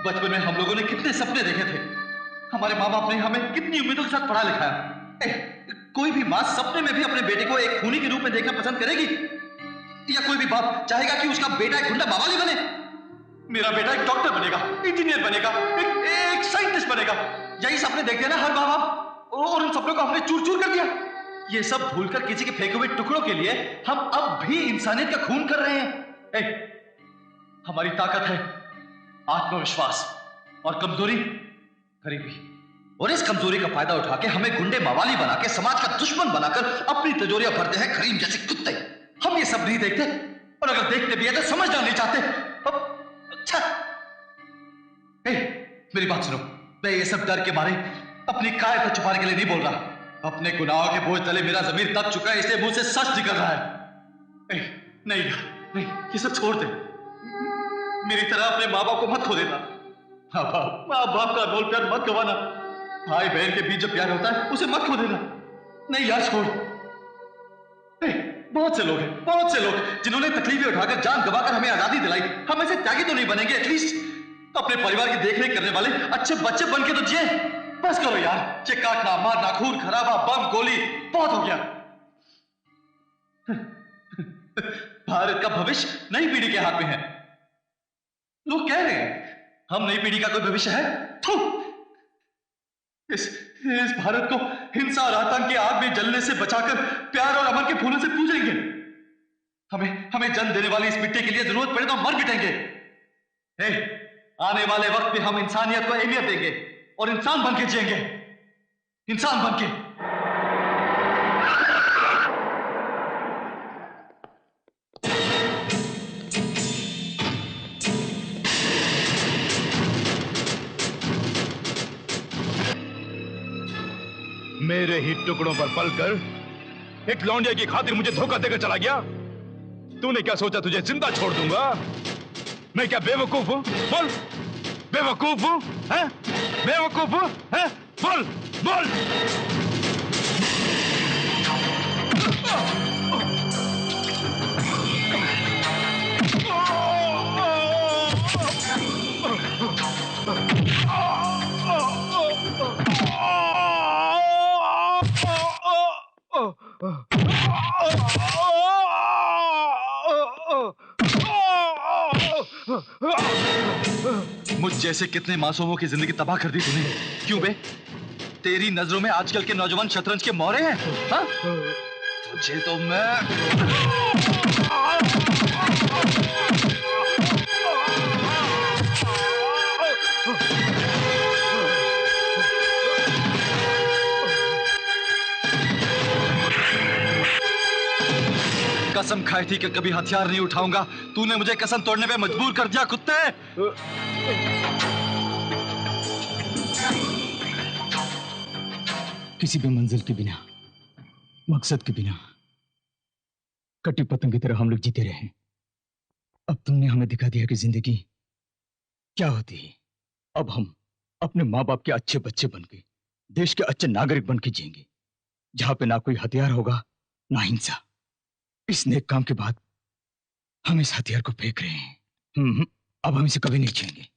बचपन में हम लोगों ने कितने सपने देखे थे, हमारे माँ बाप ने हमें कितनी उम्मीदों के साथ पढ़ा लिखाया। कोई भी माँ सपने में भी अपने बेटे को एक खूनी के रूप में देखना पसंद करेगी? या कोई भी बाप चाहेगा कि उसका बेटा एक गुंडा बावाली बने? मेरा बेटा एक डॉक्टर बनेगा, इंजीनियर बनेगा, एक साइंटिस्ट बनेगा। यही सपने देखते हैं ना हर माँ बाप, और उन सपनों को हमने चूर चूर कर दिया। ये सब भूलकर किसी के फेंके हुए टुकड़ों के लिए हम अब भी इंसानियत का खून कर रहे हैं। हमारी ताकत है आत्मविश्वास और कमजोरी गरीबी। और इस कमजोरी का फायदा उठा के हमें गुंडे मवाली बना के समाज का दुश्मन बनाकर अपनी तिजोरियां भरते हैं करीम जैसे कुत्ते। हम ये सब नहीं देखते, और अगर देखते भी है तो समझना नहीं चाहते। अच्छा मेरी बात सुनो, मैं ये सब डर के मारे अपनी कायर को छुपाने के लिए नहीं बोल रहा। अपने गुनाहों के बोझ तले मेरा जमीर दब चुका है, इसलिए मुंह से सच निकल रहा है। नहीं नहीं, ये सब छोड़ दे। मेरी तरह अपने माँ बाप को मत खो देना। माँ बाप का अनमोल प्यार मत गवाना। भाई बहन के बीच जो प्यार होता है उसे मत खो देना। नहीं यार छोड़। बहुत से लोग हैं, बहुत से लोग जिन्होंने तकलीफें उठाकर जान गवाकर हमें आजादी दिलाई। हम ऐसे त्यागी तो नहीं बनेंगे, एटलीस्ट अपने परिवार की देखरेख करने वाले अच्छे बच्चे बन के तो जिए। बस करो यार, ये काटना मारना खून खराबा बम गोली बहुत हो गया। भारत का भविष्य नई पीढ़ी के हाथ में है। लोग कह रहे हैं हम नई पीढ़ी का कोई भविष्य है? इस भारत को हिंसा और आतंक की आग में जलने से बचाकर प्यार और अमन के फूलों से पूजेंगे। हमें जन्म देने वाली इस मिट्टी के लिए जरूरत पड़े तो मर मिटेंगे। आने वाले वक्त में हम इंसानियत को अहमियत देंगे और इंसान बन के जिएंगे, इंसान बन के। मेरे ही टुकड़ों पर पलकर एक लौंडिया की खातिर मुझे धोखा देकर चला गया। तूने क्या सोचा तुझे जिंदा छोड़ दूंगा? मैं क्या बेवकूफ हूं? बोल, बेवकूफ हूं? हैं? बेवकूफ हूं? हैं? बोल, बोल। मुझ जैसे कितने मासूमों की जिंदगी तबाह कर दी तूने। क्यों बे? तेरी नजरों में आजकल के नौजवान शतरंज के मोरे हैं? हाँ? तुझे तो मैं कसम खाई थी कि कभी हथियार नहीं उठाऊंगा। तूने मुझे कसम तोड़ने पे मजबूर कर दिया कुत्ते। किसी भी मंजिल के बिना, मकसद के बिना कटी पतंग की तरह हम लोग जीते रहे। अब तुमने हमें दिखा दिया कि जिंदगी क्या होती है। अब हम अपने माँ बाप के अच्छे बच्चे बन के, देश के अच्छे नागरिक बन के जिएंगे, जहां पे ना कोई हथियार होगा ना हिंसा। इस नेक काम के बाद हम इस हथियार को फेंक रहे हैं। अब हम इसे कभी नहीं छेड़ेंगे।